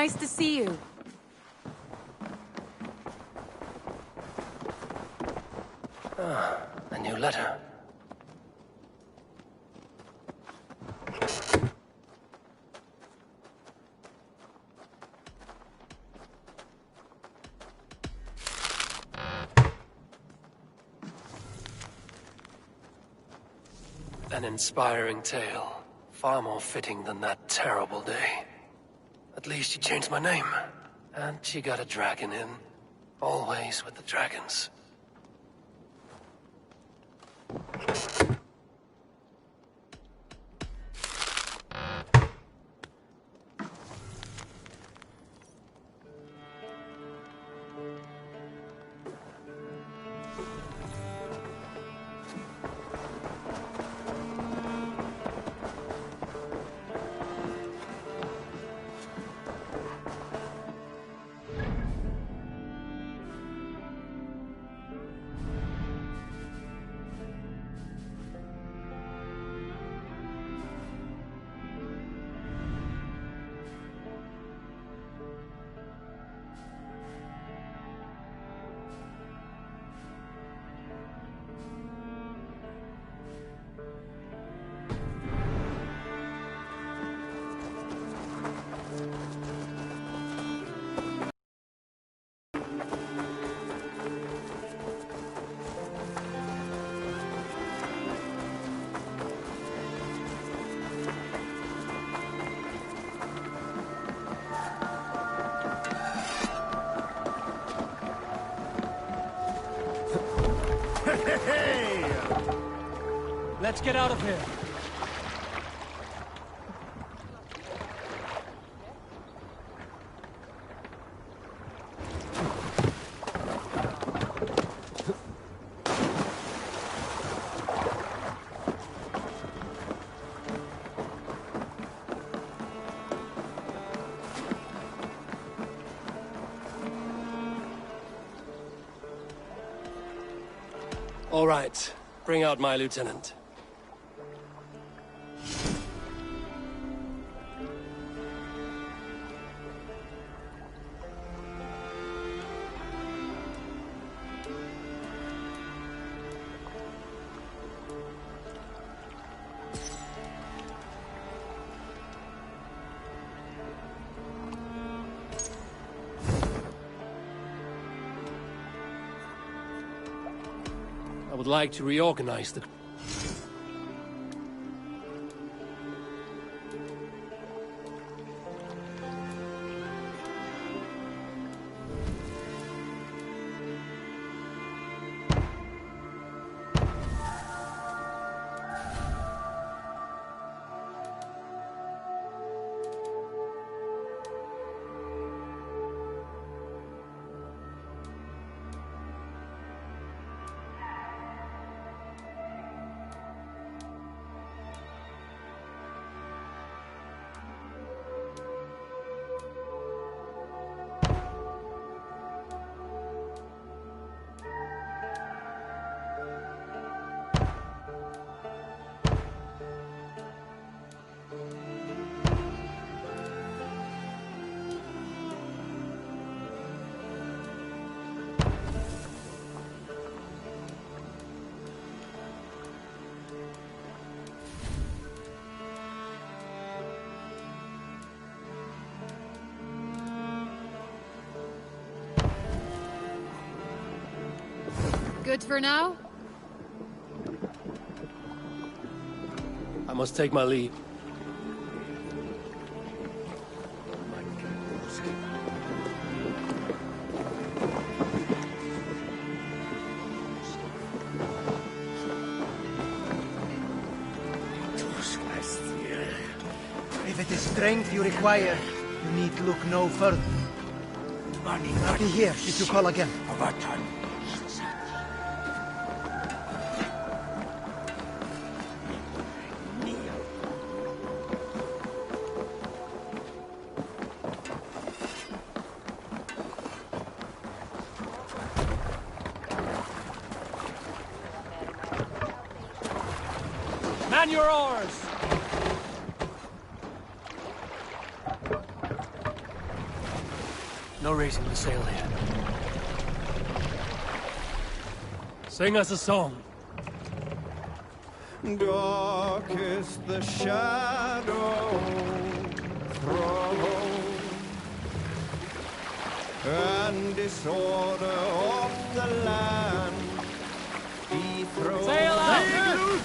Nice to see you. Ah, a new letter. An inspiring tale. Far more fitting than that terrible day. At least you changed my name. And she got a dragon in. Always with the dragons. Hey! Let's get out of here. All right. Bring out my lieutenant. I would like to reorganize the... Good for now? I must take my leave. If it is strength you require, you need look no further. I'll be here if you call again. Man your oars! No raising the sail here. Sing us a song. Dark is the shadow thrown, and disorder of the land dethroned. Sail out!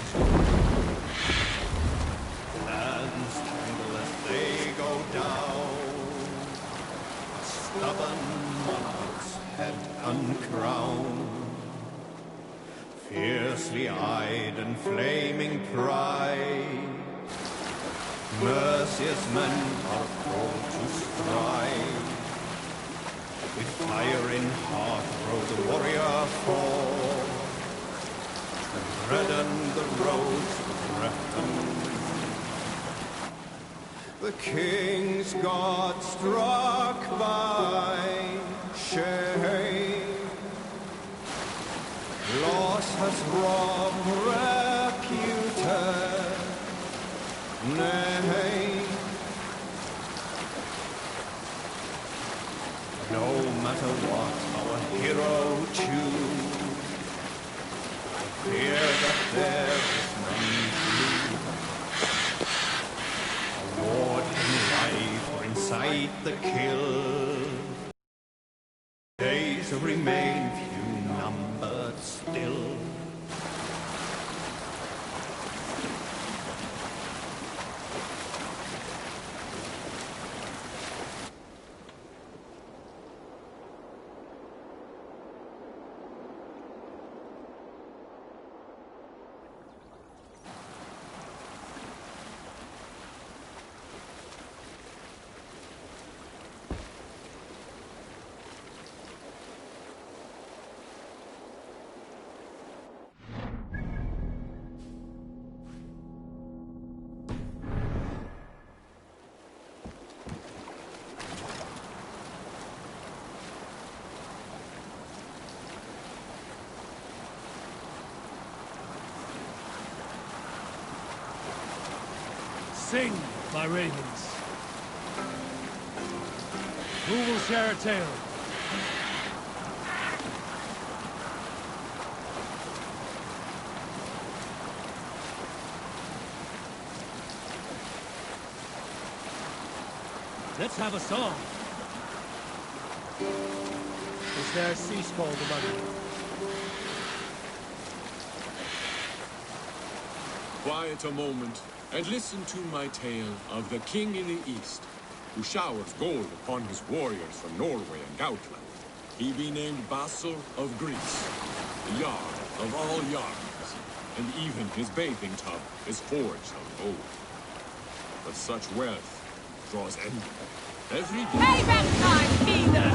Lands tremble as they go down. Stubborn monarch's head uncrowned. Fiercely eyed and flaming pride, merciless men are called to strive. With fire in heart rode the warrior forth, and reddened the roads with weapons. The king's guard struck by shame. Loss has robbed reputed name. No matter what our hero choose, I fear that there is none true. Award him life or incite the kill. Days remain few numbered still. Sing, my ravens. Who will share a tale? Let's have a song. Is there a sea scold among you? Quiet a moment, and listen to my tale of the king in the east, who showers gold upon his warriors from Norway and Gautland. He be named vassal of Greece, the Jarl of all Jarls, and even his bathing tub is forged of gold. But such wealth draws envy every day. Payback time, heathen!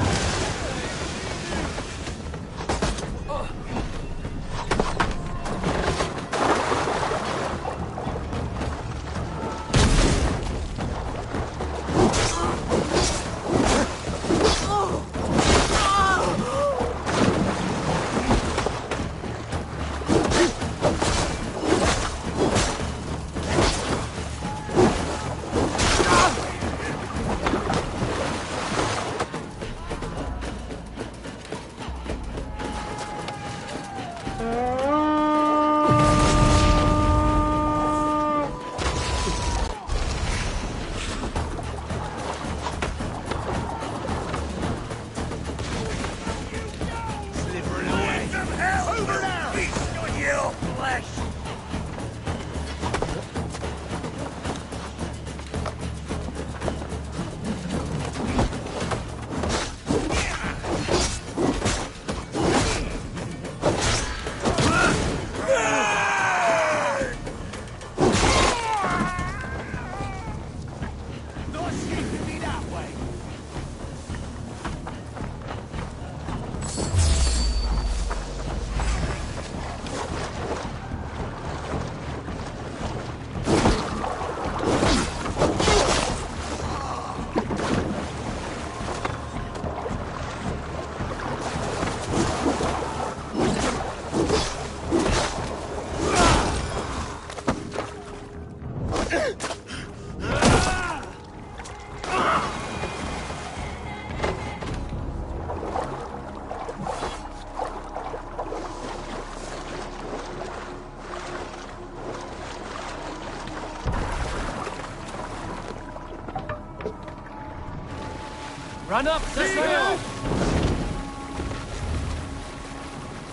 Run up, Cecil!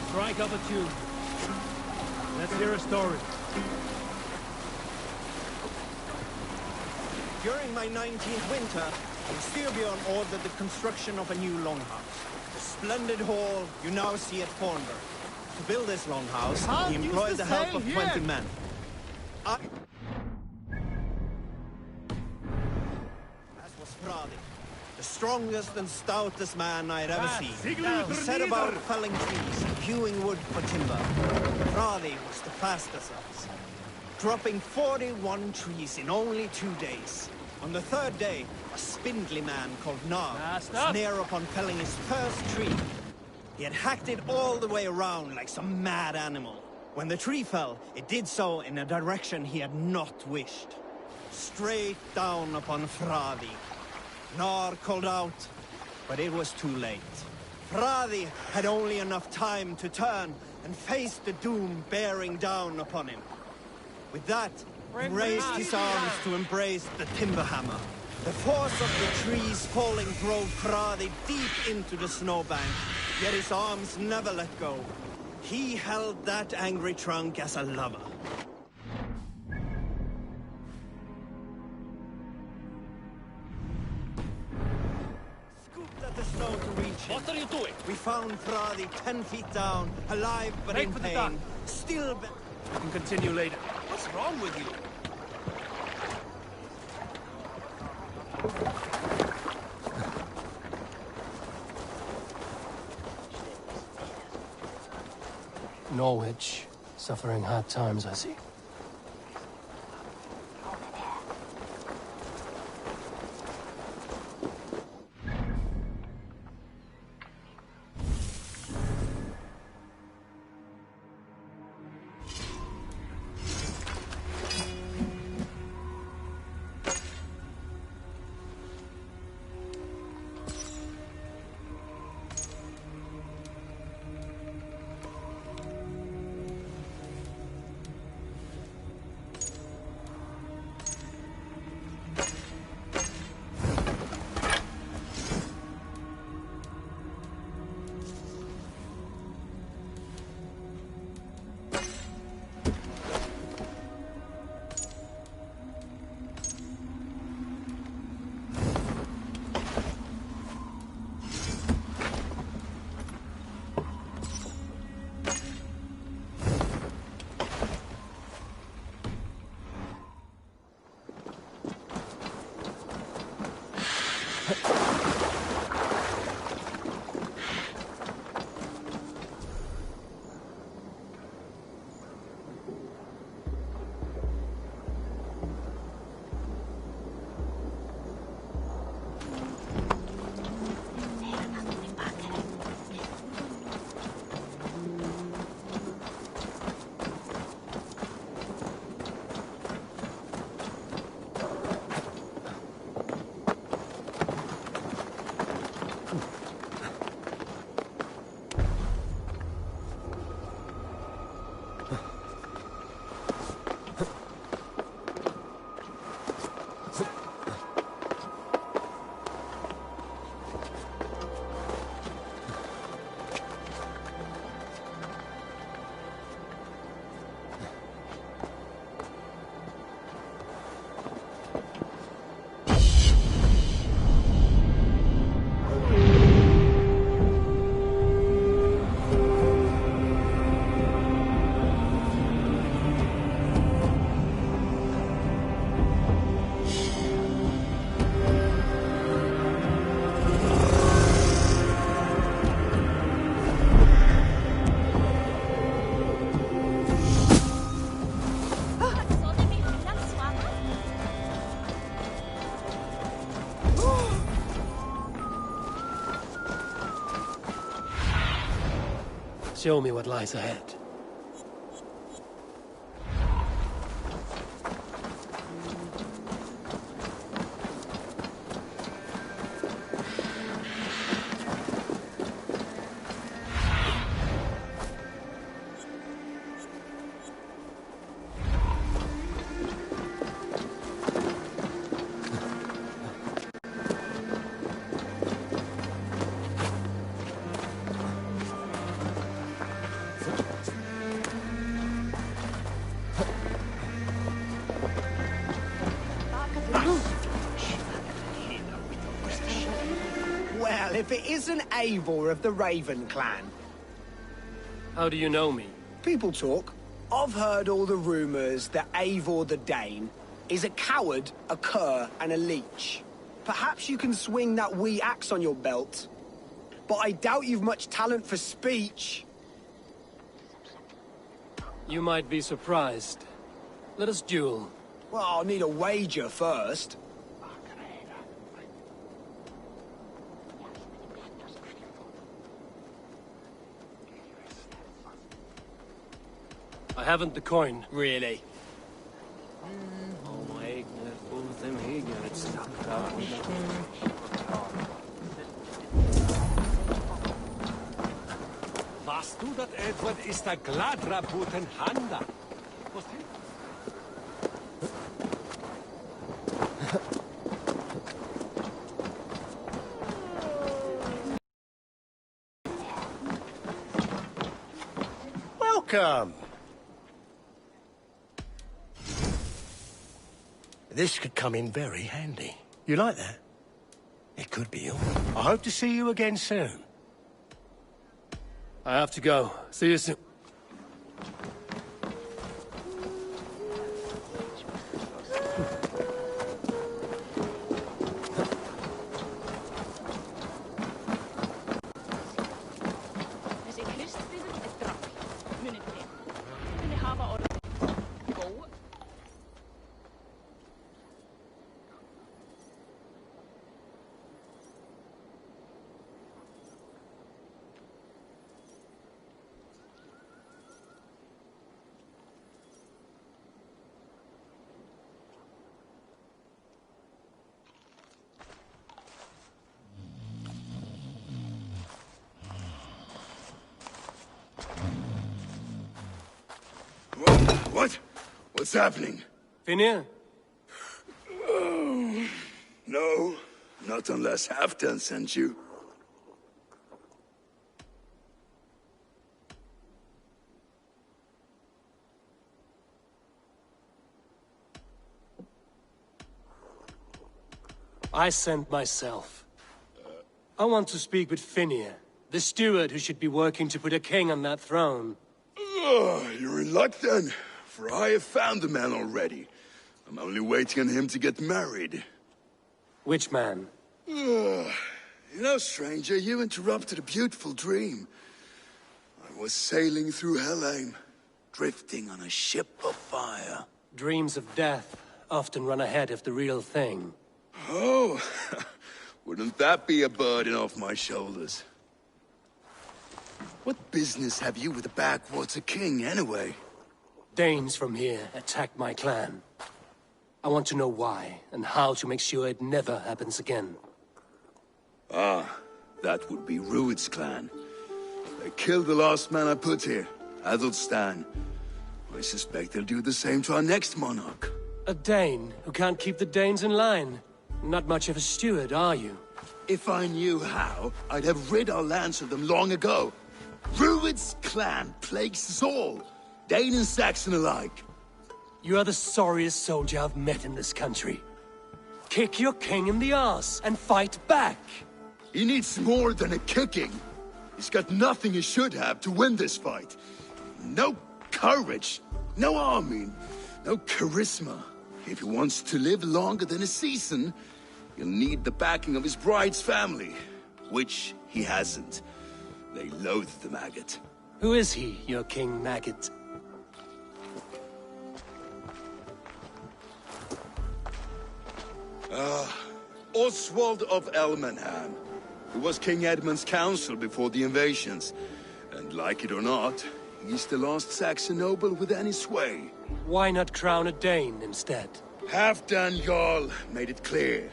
Strike up a tune. Let's hear a story. During my 19th winter, Styrbjörn ordered the construction of a new longhouse. The splendid hall you now see at Thornburg. To build this longhouse, he employed the help of 20 men. As was Fradi, the strongest and stoutest man I had ever seen. He set about felling trees and hewing wood for timber. Fradi was the fastest of us, dropping 41 trees in only 2 days. On the third day, a spindly man called Nag was near upon felling his first tree. He had hacked it all the way around like some mad animal. When the tree fell, it did so in a direction he had not wished. Straight down upon Fradi. Nag called out, but it was too late. Fradi had only enough time to turn and face the doom bearing down upon him. With that, he raised his arms to embrace the timber hammer. The force of the trees falling drove Fradi deep into the snowbank, yet his arms never let go. He held that angry trunk as a lover. Scooped at the snow to reach him. What are you doing? We found Fradi 10 feet down, alive but in pain. Still We can continue later. What's wrong with you? Norwich, suffering hard times, I see. Show me what lies ahead. if it isn't Eivor of the Raven clan. How do you know me? People talk. I've heard all the rumors that Eivor the Dane is a coward, a cur, and a leech. Perhaps you can swing that wee axe on your belt. But I doubt you've much talent for speech. You might be surprised. Let us duel. Well, I'll need a wager first. I haven't the coin. Really? Was du dat Edward ist a gladra buten handa? Welcome. This could come in very handy. You like that? It could be you. I hope to see you again soon. I have to go. See you soon. What? What's happening? Finir? Oh, no, not unless Halfdan sent you. I sent myself. I want to speak with Finir, the steward who should be working to put a king on that throne. You're in luck then, for I have found the man already. I'm only waiting on him to get married. Which man? You know, stranger, you interrupted a beautiful dream. I was sailing through Helheim, drifting on a ship of fire. Dreams of death often run ahead of the real thing. Oh, wouldn't that be a burden off my shoulders? What business have you with the backwater king, anyway? Danes from here attacked my clan. I want to know why, and how to make sure it never happens again. Ah, that would be Rued's clan. They killed the last man I put here, Adelstan. I suspect they'll do the same to our next monarch. A Dane who can't keep the Danes in line. Not much of a steward, are you? If I knew how, I'd have rid our lands of them long ago. Rued's clan plagues us all, Dane and Saxon alike. You are the sorriest soldier I've met in this country. Kick your king in the arse and fight back! He needs more than a kicking. He's got nothing he should have to win this fight. No courage, no army, no charisma. If he wants to live longer than a season, he'll need the backing of his bride's family, which he hasn't. They loathe the maggot. Who is he, your King Maggot? Oswald of Elmenham, who was King Edmund's counsel before the invasions. And like it or not, he's the last Saxon noble with any sway. Why not crown a Dane instead? Halfdan Jarl made it clear.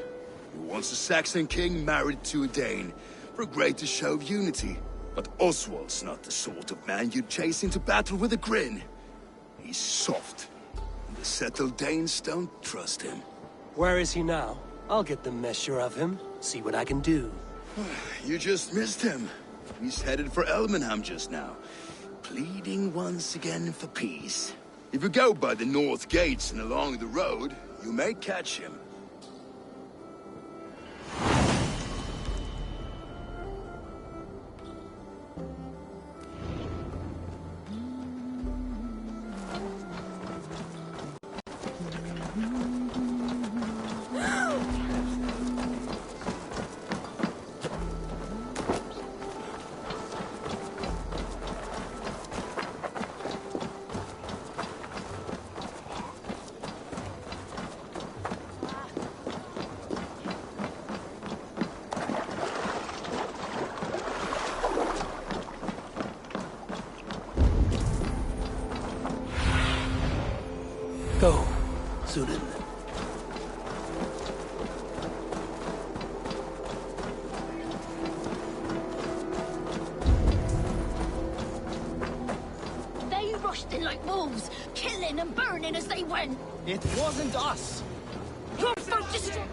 He wants a Saxon king married to a Dane, for a greater show of unity. But Oswald's not the sort of man you'd chase into battle with a grin. He's soft, and the settled Danes don't trust him. Where is he now? I'll get the measure of him, see what I can do. You just missed him. He's headed for Elmenham just now, pleading once again for peace. If you go by the north gates and along the road, you may catch him. go, Zulin. They rushed in like wolves, killing and burning as they went. It wasn't us. Your folk destroyed.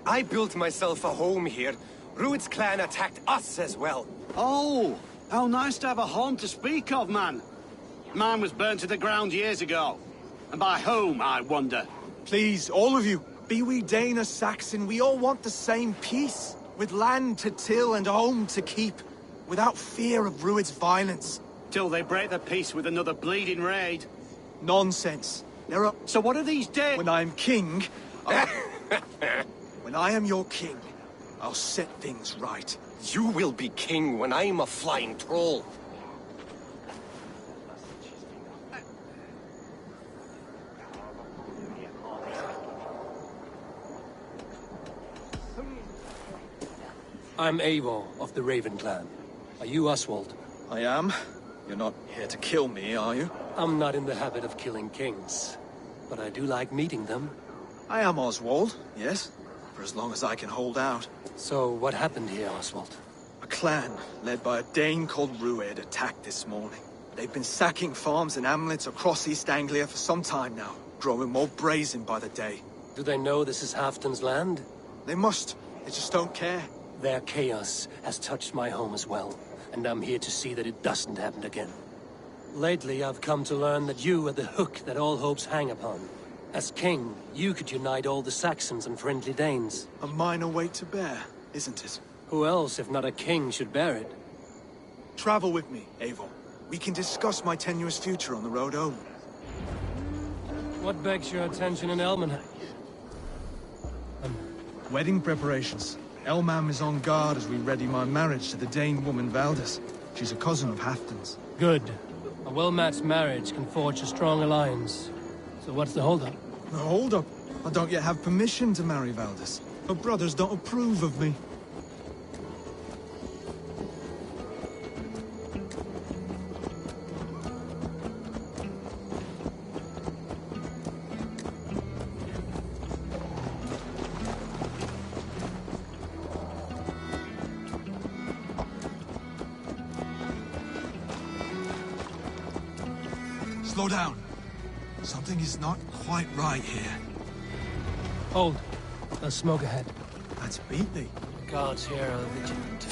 I built myself a home here. Rued's clan attacked us as well. Oh, how nice to have a home to speak of, man. Mine was burnt to the ground years ago. And by whom, I wonder? Please, all of you, be we Dane or Saxon, we all want the same peace. With land to till and home to keep. Without fear of Rued's violence. Till they break the peace with another bleeding raid. Nonsense. There are... So what are these days? When I am king... When I am your king, I'll set things right. You will be king when I'm a flying troll. I'm Eivor of the Raven clan. Are you Oswald? I am. You're not here to kill me, are you? I'm not in the habit of killing kings, but I do like meeting them. I am Oswald, yes. For as long as I can hold out. So, what happened here, Oswald? A clan, led by a Dane called Rued, attacked this morning. They've been sacking farms and hamlets across East Anglia for some time now, growing more brazen by the day. Do they know this is Halfton's land? They must. They just don't care. Their chaos has touched my home as well, and I'm here to see that it doesn't happen again. Lately, I've come to learn that you are the hook that all hopes hang upon. As king, you could unite all the Saxons and friendly Danes. A minor weight to bear, isn't it? Who else, if not a king, should bear it? Travel with me, Eivor. We can discuss my tenuous future on the road home. What begs your attention in Elmenham? Wedding preparations. Elmam is on guard as we ready my marriage to the Dane woman Valdis. She's a cousin of Halfton's. Good. A well-matched marriage can forge a strong alliance. So what's the holdup? The holdup? I don't yet have permission to marry Valdis. Her brothers don't approve of me. Slow down. Something is not quite right here. Hold. There's smoke ahead. That's Beatley. The guards here are vigilant.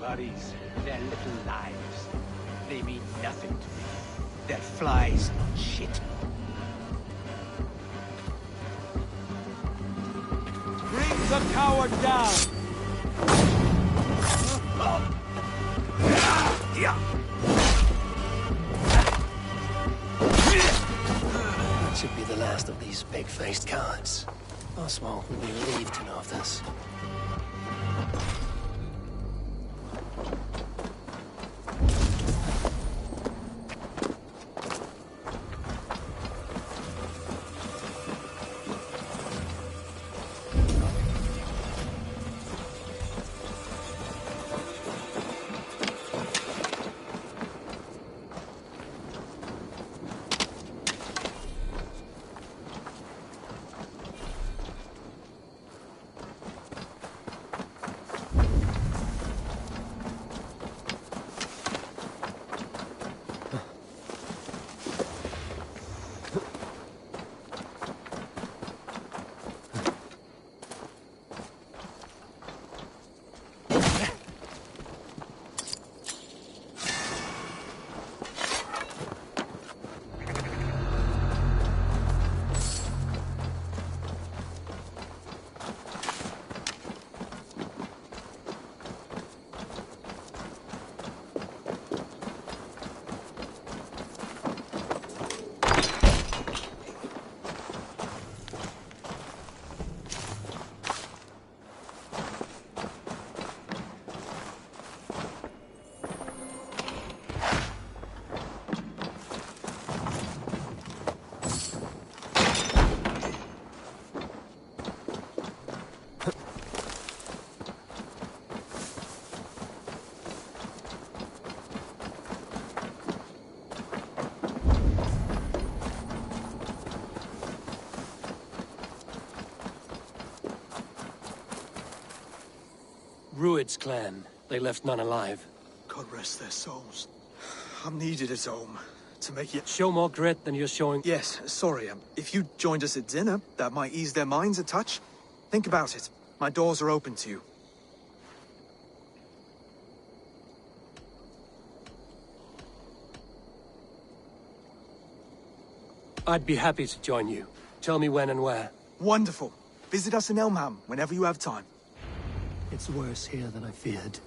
Worries, their little lives. They mean nothing to me. They're flies, not shit. Bring the coward down! That should be the last of these pig-faced cowards. Oswald will be relieved to know of this. Rued's clan. They left none alive. God rest their souls. I'm needed at home to make it... Show more grit than you're showing... Yes, sorry. If you joined us at dinner, that might ease their minds a touch. Think about it. My doors are open to you. I'd be happy to join you. Tell me when and where. Wonderful. Visit us in Elmham whenever you have time. It's worse here than I feared.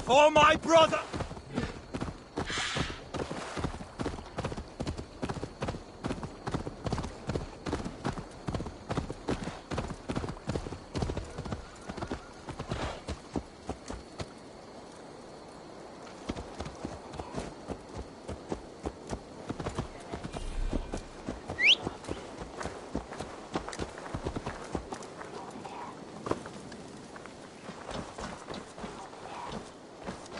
For my brother!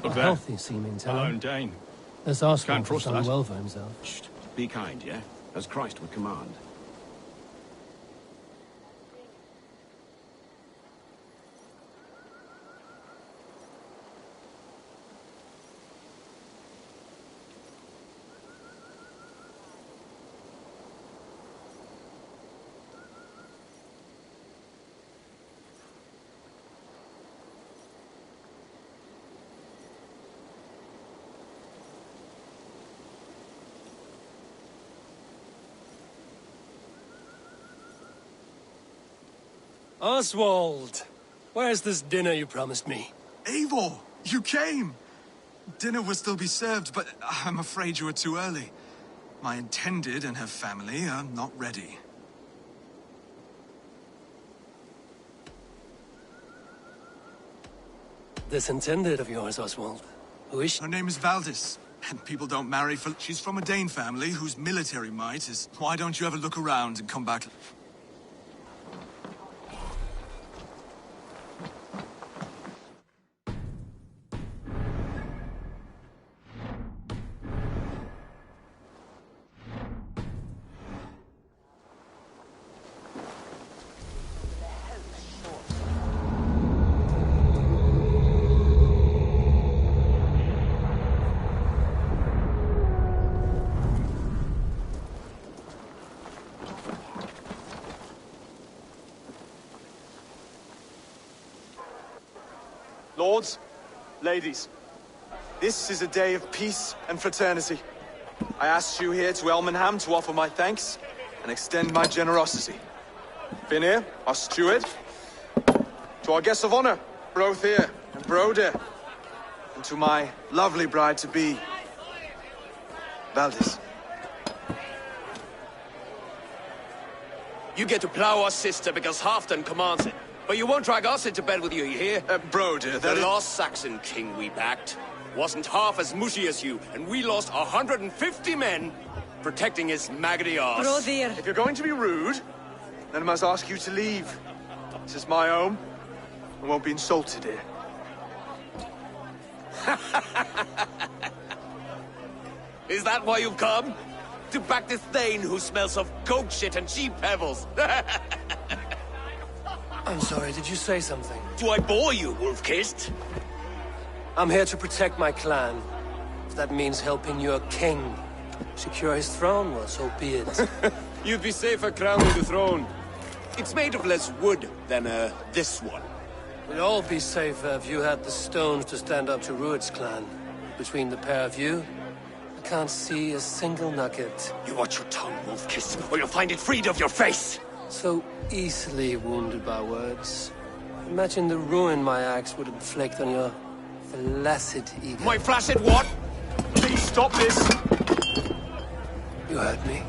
A healthy seeming town. Alone Dane. This Oswald Can't has trust done that. well for himself. Shh. Be kind, yeah? As Christ would command. Oswald! Where's this dinner you promised me? Eivor, you came! Dinner will still be served, but I'm afraid you are too early. My intended and her family are not ready. This intended of yours, Oswald. Who is she? Her name is Valdis, and people don't marry for... She's from a Dane family whose military might is... Why don't you ever look around and come back... Lords, ladies, this is a day of peace and fraternity. I asked you here to Elmenham to offer my thanks and extend my generosity. Finir, our steward, to our guests of honor, Brothir and Broder, and to my lovely bride-to-be, Valdis. You get to plow our sister because Halfdan commands it. But you won't drag us into bed with you hear? Broder, the last Saxon king we backed wasn't half as mushy as you, and we lost 150 men protecting his maggoty arse. Brodir. If you're going to be rude, then I must ask you to leave. This is my home. I won't be insulted here. Is that why you've come? To back this Thane who smells of goat shit and sheep pebbles? I'm sorry, did you say something? Do I bore you, wolf-kissed? I'm here to protect my clan. If that means helping your king secure his throne, well, so be it. You'd be safer crowning the throne. It's made of less wood than, this one. We'd all be safer if you had the stones to stand up to Rued's clan. Between the pair of you, I can't see a single nugget. You watch your tongue, wolf-kissed, or you'll find it freed of your face! So easily wounded by words. Imagine the ruin my axe would inflict on your flaccid ego. My flaccid what? Please stop this! You heard me.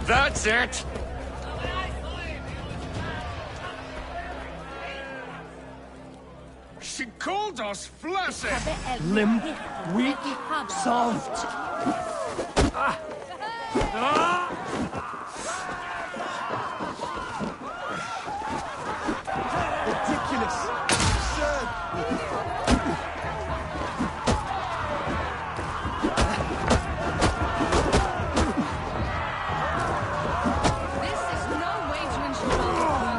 That's it! She called us flaccid! Limp, weak, soft. Ridiculous! Absurd! This is no way to ensure our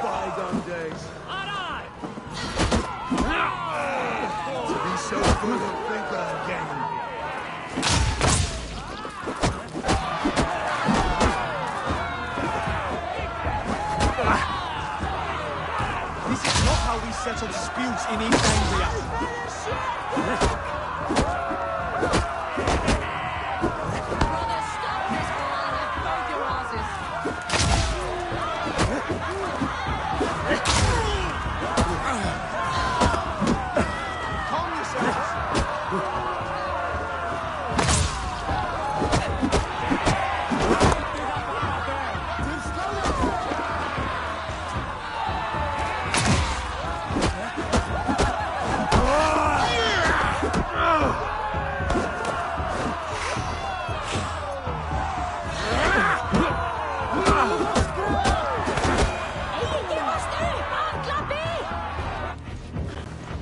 Bygone days. To be so good at thinker again. This is not how we settle disputes in East Anglia.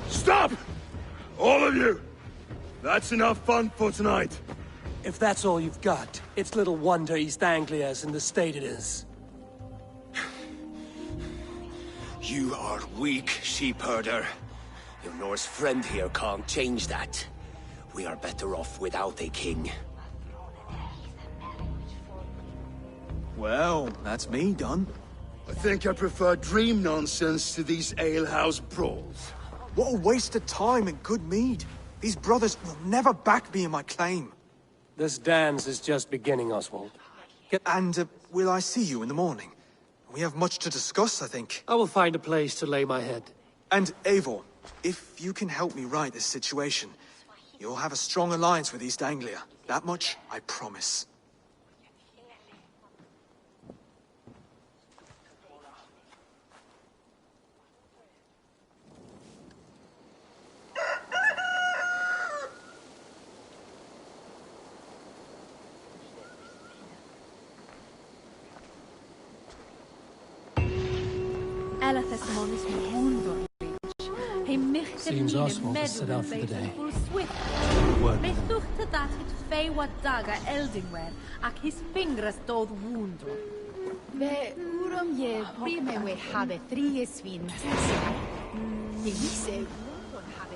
Stop! All of you! That's enough fun for tonight. If that's all you've got, it's little wonder East Anglia's in the state it is. You are weak, sheep herder. Your Norse friend here can't change that. We are better off without a king. Well, that's me done. I think I prefer dream nonsense to these alehouse brawls. What a waste of time and good mead. These brothers will never back me in my claim. This dance is just beginning, Oswald. And will I see you in the morning? We have much to discuss, I think. I will find a place to lay my head. And Eivor, if you can help me right this situation, you'll have a strong alliance with East Anglia. That much, I promise. Seems Oswald has set out for the day. Mae ddwch ty dat hyd ffei wat daga Eldingwer ac his fingras dodd wundro. Fe wrwm je fi mewn we habe 3 ysfyn. Ni se wrwm habe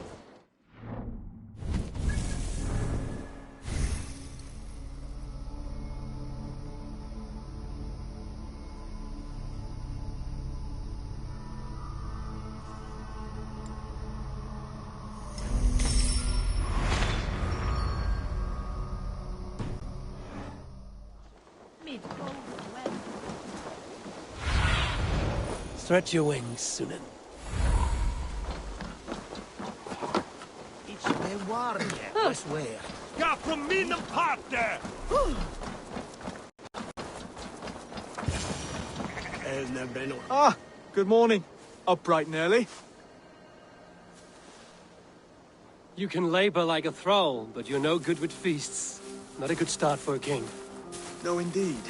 Spread your wings, Sunan. It's the warrior, I swear. Ja, from min part there! Ah, good morning. Up bright and early. You can labor like a thrall, but you're no good with feasts. Not a good start for a king. No, indeed.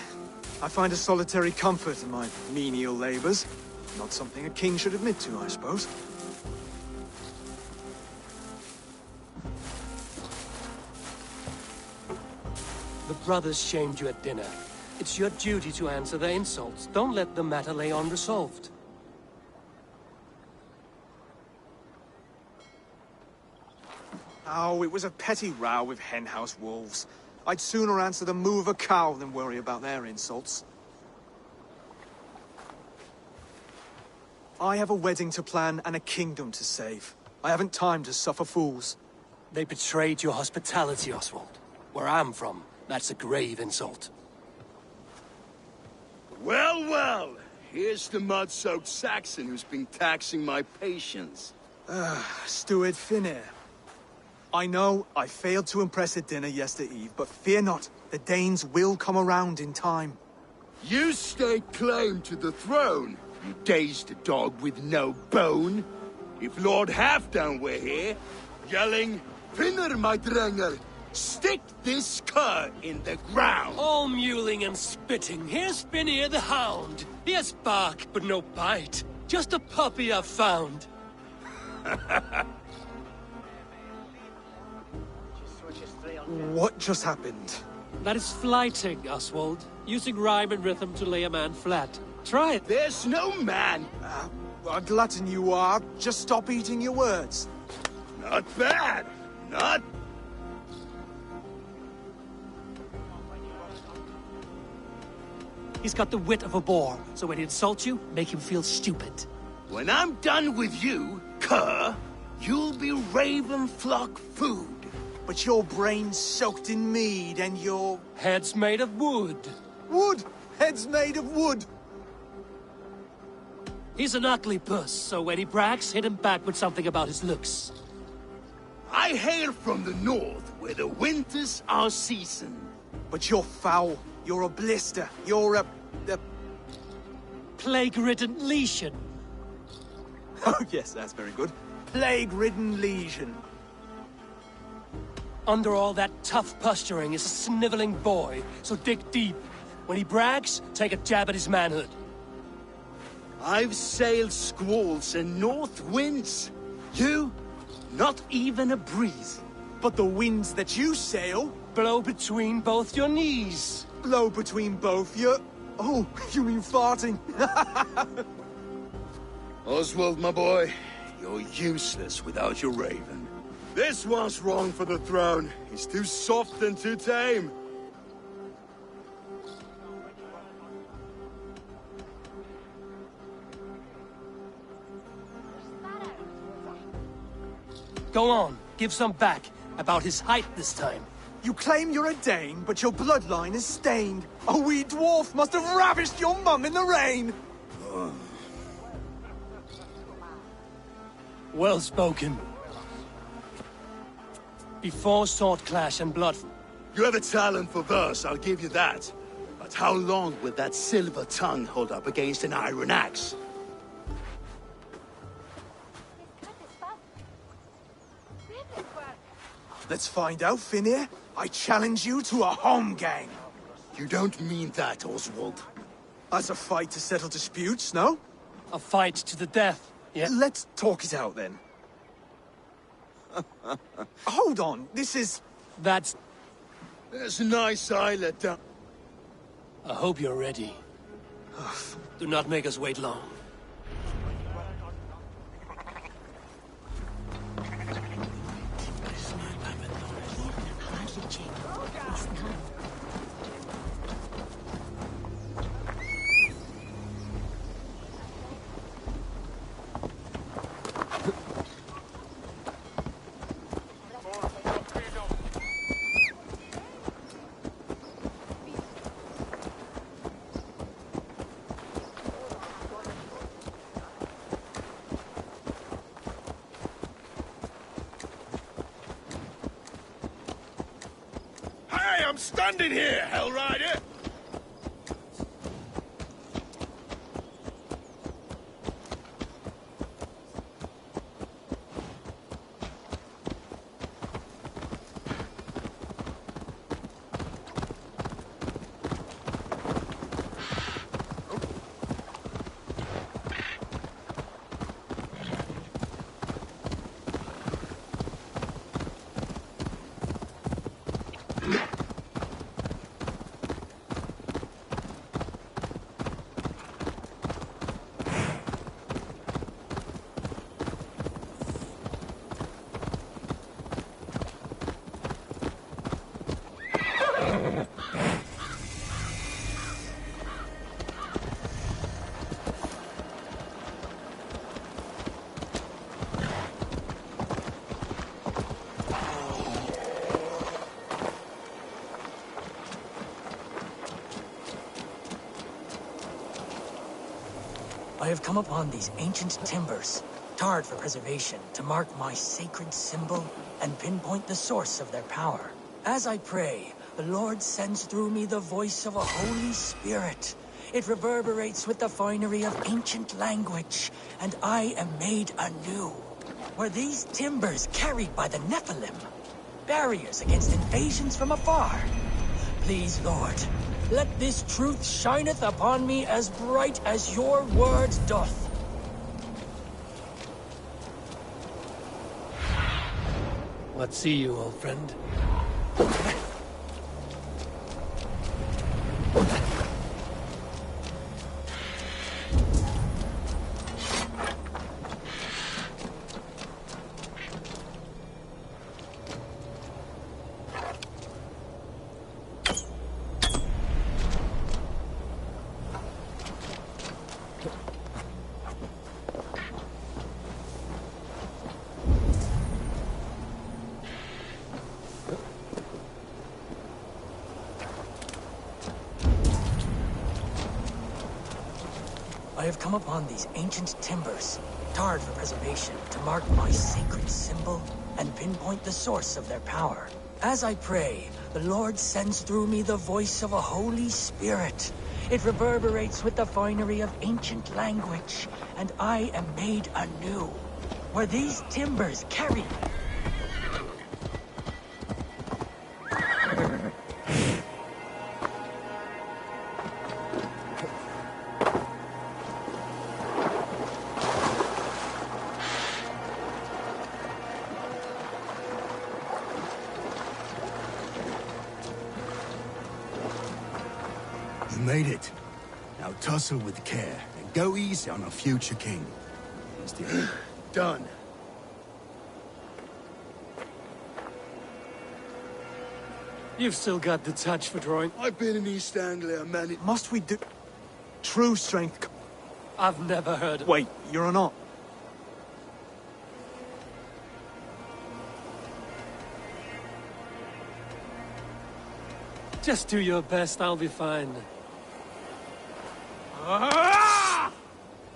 I find a solitary comfort in my menial labors. Not something a king should admit to, I suppose. The brothers shamed you at dinner. It's your duty to answer their insults. Don't let the matter lay unresolved. Oh, it was a petty row with henhouse wolves. I'd sooner answer the moo of a cow than worry about their insults. I have a wedding to plan and a kingdom to save. I haven't time to suffer fools. They betrayed your hospitality, Oswald. Where I'm from, that's a grave insult. Well, well. Here's the mud-soaked Saxon who's been taxing my patience. Steward Finnair. I know I failed to impress at dinner yesterday eve, but fear not, the Danes will come around in time. You stake claim to the throne, you dazed dog with no bone. If Lord Halfdan were here, yelling, "Finner, my drenger, stick this cur in the ground!" All mewling and spitting. Here's Finnear the Hound. He has bark, but no bite. Just a puppy I've found. What just happened? That is flighting, Oswald. Using rhyme and rhythm to lay a man flat. Try it. There's no man. A glutton you are. Just stop eating your words. Not bad. Not... He's got the wit of a boar, so when he insults you, make him feel stupid. When I'm done with you, cur, you'll be raven flock food. But your brain's soaked in mead and your... Head's made of wood. Wood! Head's made of wood! He's an ugly puss, so when he brags, hit him back with something about his looks. I hail from the north, where the winters are season. But you're foul. You're a blister. You're a... Plague-ridden lesion. Oh, yes, that's very good. Plague-ridden lesion. Under all that tough posturing is a sniveling boy, so dig deep. When he brags, take a jab at his manhood. I've sailed squalls and north winds. You, not even a breeze. But the winds that you sail... Blow between both your knees. Blow between both your... Oh, you mean farting? Oswald, my boy, you're useless without your raven. This one's wrong for the throne. He's too soft and too tame. Go on, give some back. About his height this time. You claim you're a Dane, but your bloodline is stained. A wee dwarf must have ravished your mum in the rain! Well spoken. Before sword clash and blood... You have a talent for verse, I'll give you that. But how long will that silver tongue hold up against an iron axe? Let's find out, Finnear. I challenge you to a home gang. You don't mean that, Oswald. As a fight to settle disputes, no? A fight to the death, yeah? Let's talk it out, then. Hold on, this is... That's... There's a nice islet down... I hope you're ready. Do not make us wait long. standing here, Hellrider! I have come upon these ancient timbers, tarred for preservation, to mark my sacred symbol and pinpoint the source of their power. As I pray, the Lord sends through me the voice of a Holy Spirit. It reverberates with the finery of ancient language, and I am made anew. Were these timbers carried by the Nephilim? Barriers against invasions from afar? Please, Lord, let this truth shineth upon me as bright as your word doth. What see you, old friend? I have come upon these ancient timbers, tarred for preservation, to mark my sacred symbol and pinpoint the source of their power. As I pray, the Lord sends through me the voice of a Holy Spirit. It reverberates with the finery of ancient language, and I am made anew. Were these timbers carried? You made it. Now tussle with care and go easy on our future king. Still done. You've still got the touch for drawing. I've been in East Anglia, man. Must we do... True strength... I've never heard of... Wait, you're not... Just do your best, I'll be fine.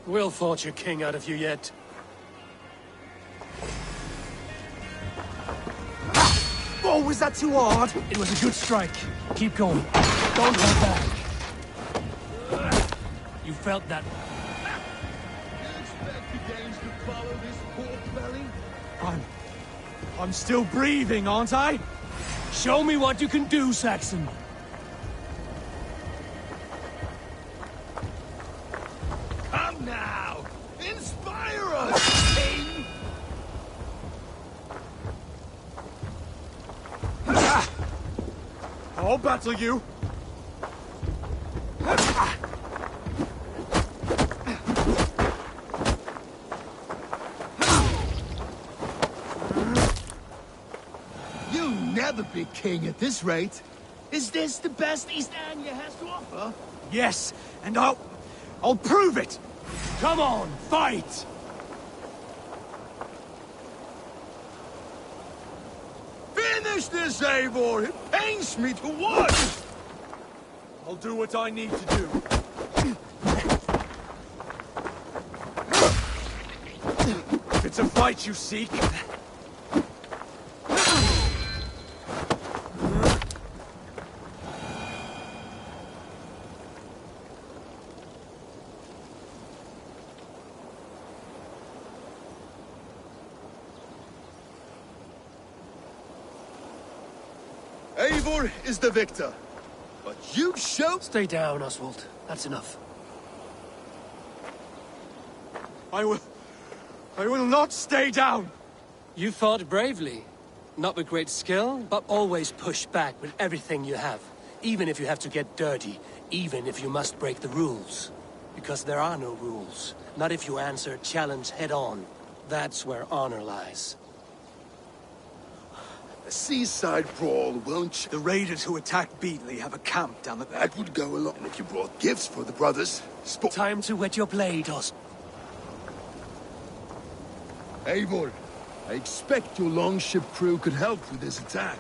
We'll forge a king out of you yet. Oh, was that too hard? It was a good strike. Keep going. Don't hold back. You felt that. You expect the Danes to follow this pork belly? I'm still breathing, aren't I? Show me what you can do, Saxon. Come now! Inspire us, King! I'll battle you! You'll never be king at this rate. Is this the best East Anglia has to offer? Yes, and I'll prove it! Come on, fight! Finish this, Eivor! It pains me to watch! I'll do what I need to do. If it's a fight you seek... Eivor is the victor. But you show... Stay down, Oswald. That's enough. I will not stay down! You fought bravely. Not with great skill, but always push back with everything you have. Even if you have to get dirty. Even if you must break the rules. Because there are no rules. Not if you answer a challenge head-on. That's where honor lies. A seaside brawl, won't you? The raiders who attacked Beatley have a camp down the... That would go along. And if you brought gifts for the brothers... Time to wet your blade, Eivor, I expect your longship crew could help with this attack.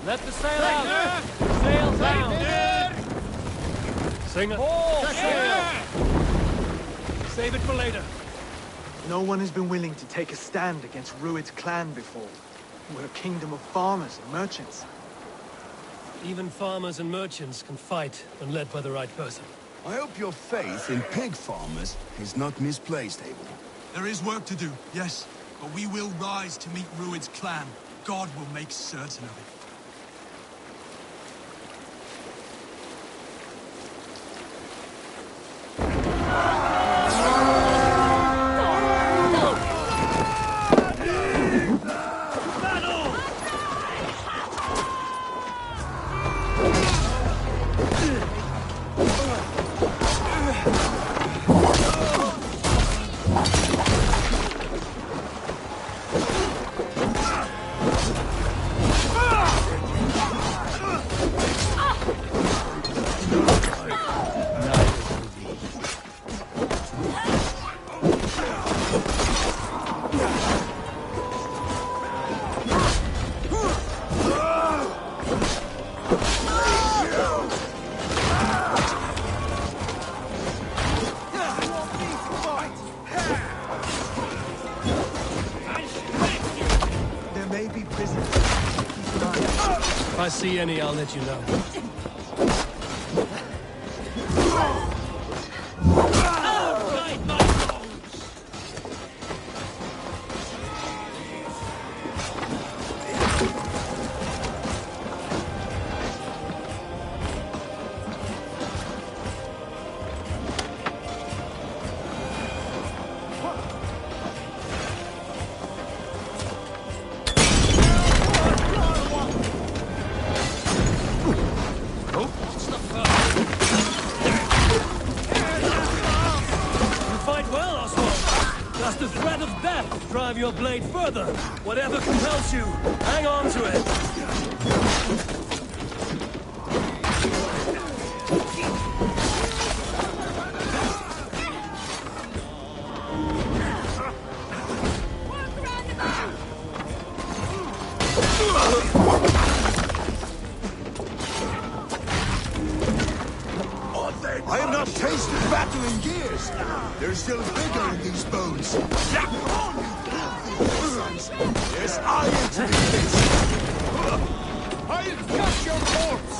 Let the sail out! Sail down! Sing it! Save it for later. No one has been willing to take a stand against Rued's clan before. We're a kingdom of farmers and merchants. Even farmers and merchants can fight when led by the right person. I hope your faith in pig farmers is not misplaced, Eivor. There is work to do, yes. But we will rise to meet Rued's clan. God will make certain of it. If I see any, I'll let you know. The threat of death drive your blade further. Whatever compels you, hang on to it. I have not tasted battle in years. There's still vigor in these bones. There's iron to be faced. I'll cut your corpse.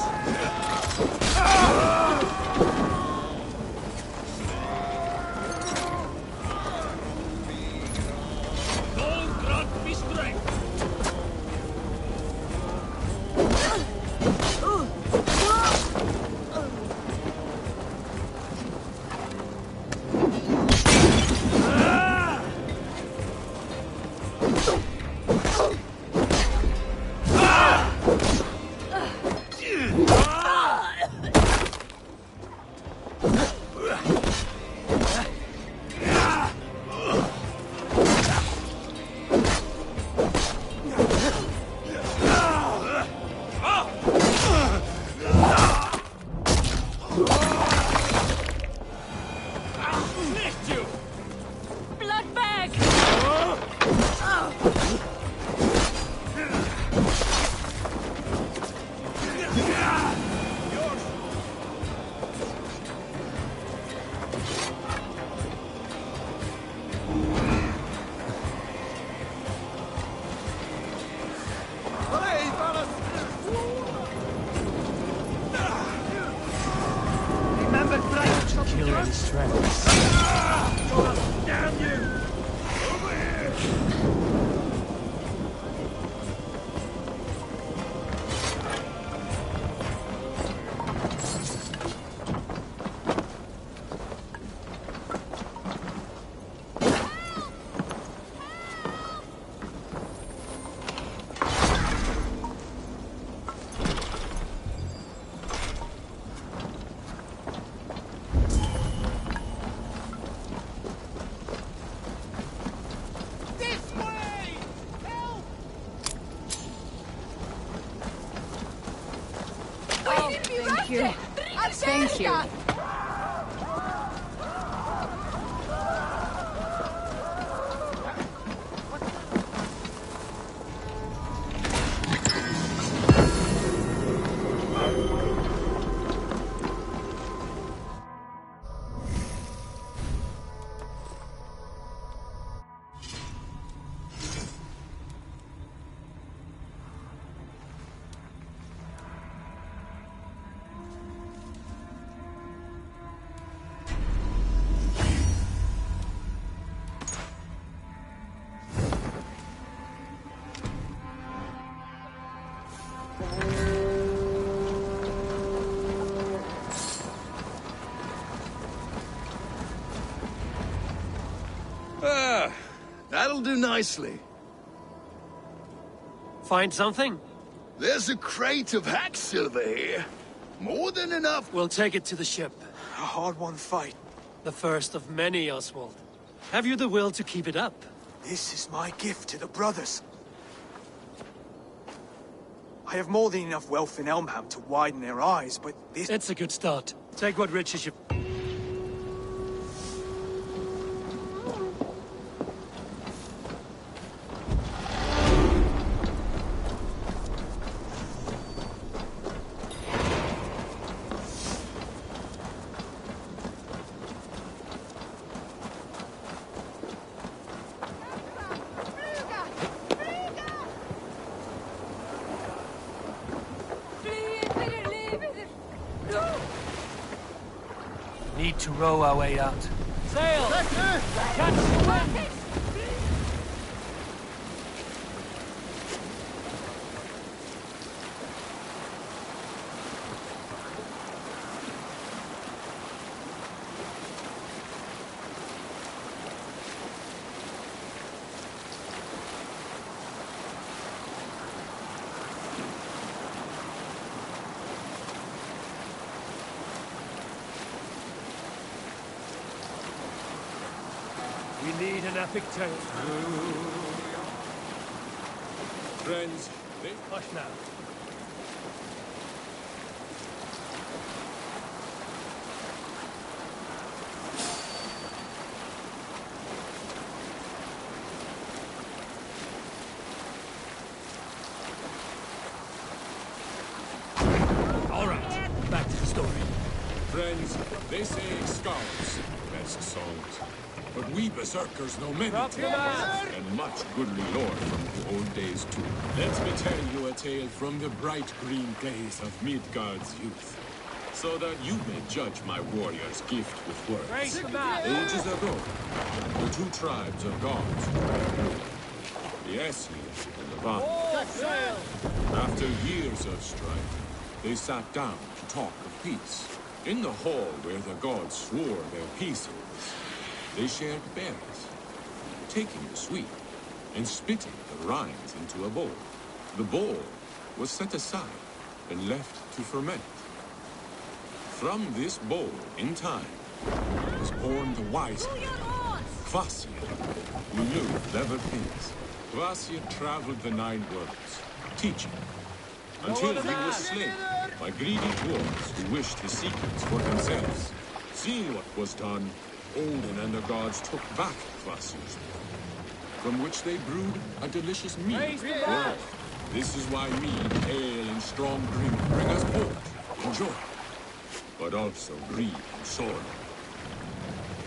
God grant me strength. tracks. Damn you! Over here! Thank you. Thank you. Ah, that'll do nicely. Find something? There's a crate of hack silver here. More than enough. We'll take it to the ship. A hard-won fight. The first of many, Oswald. Have you the will to keep it up? This is my gift to the brothers. I have more than enough wealth in Elmham to widen their eyes, but this... It's a good start. Take what riches you... Need to row our way out. Sail! Catch the wind! We need an epic tale. Friends, Hush now. all right, back to the story. Friends, they say scouts best songs. But we berserkers know many tales, and much goodly lore from the old days too. Let me tell you a tale from the bright green days of Midgard's youth, so that you may judge my warrior's gift with words. Ages ago, the two tribes of gods were at war, the Aesir and the Vanir. After years of strife, they sat down to talk of peace. In the hall where the gods swore their peace oaths, they shared berries, taking the sweet and spitting the rinds into a bowl. The bowl was set aside and left to ferment. From this bowl, in time, was born the wise man, Kvasir, who knew clever things. Kvasir traveled the 9 worlds, teaching, until he was slain by greedy dwarves who wished his secrets for themselves. Seeing what was done, Odin and the gods took back Kvasir's bowl, from which they brewed a delicious mead for all. This is why mead, ale, and strong drink bring us both and joy, but also greed and sorrow.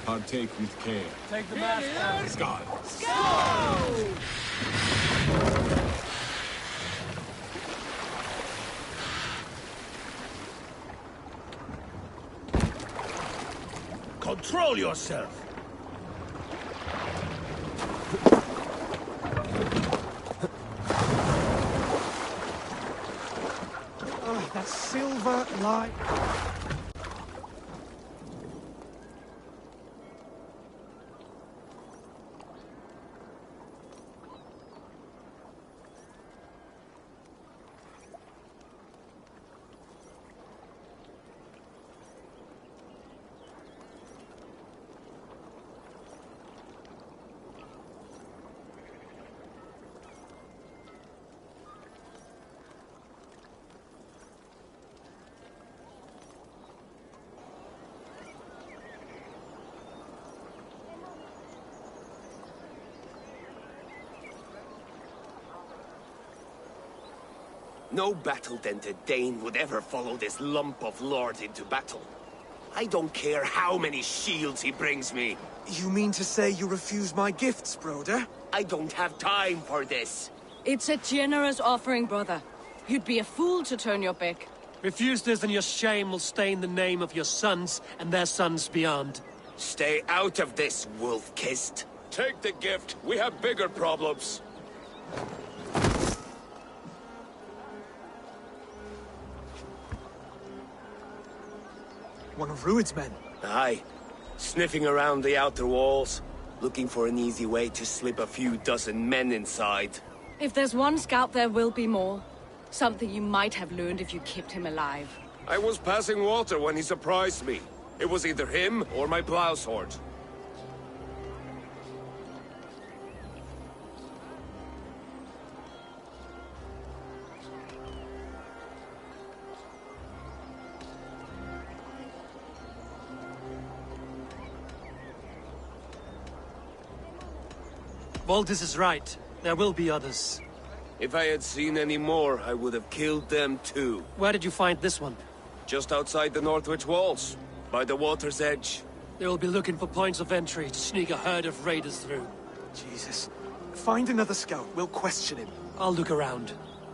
Partake with care. Take the mask down. Skull! Control yourself! Oh, that silver light. No battle-dented Dane would ever follow this lump of lord into battle. I don't care how many shields he brings me. You mean to say you refuse my gifts, brother? I don't have time for this. It's a generous offering, brother. You'd be a fool to turn your back. Refuse this and your shame will stain the name of your sons and their sons beyond. Stay out of this, wolf-kissed. Take the gift. We have bigger problems. One of Rued's men. Aye. Sniffing around the outer walls, looking for an easy way to slip a few dozen men inside. If there's one scout, there will be more. Something you might have learned if you kept him alive. I was passing water when he surprised me. It was either him or my plow sword. Valdis is right. There will be others. If I had seen any more, I would have killed them too. Where did you find this one? Just outside the Northwich walls, by the water's edge. They will be looking for points of entry to sneak a herd of raiders through. Jesus. Find another scout, we'll question him. I'll look around.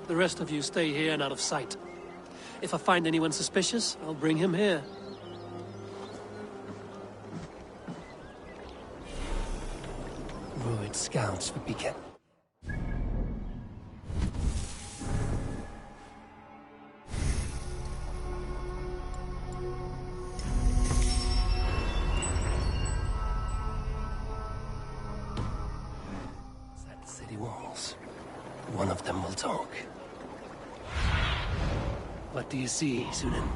The rest of you stay here and out of sight. If I find anyone suspicious, I'll bring him here. Rued scouts would be kept. At the city walls, one of them will talk. What do you see, Sunan?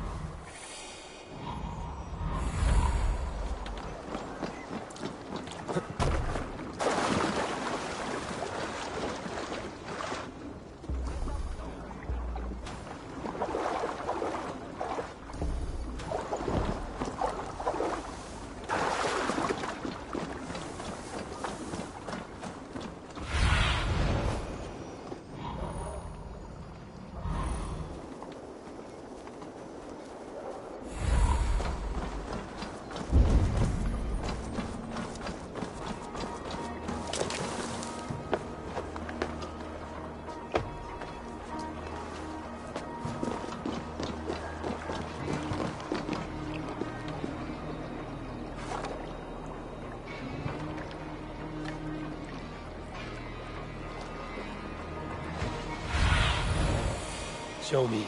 Show me.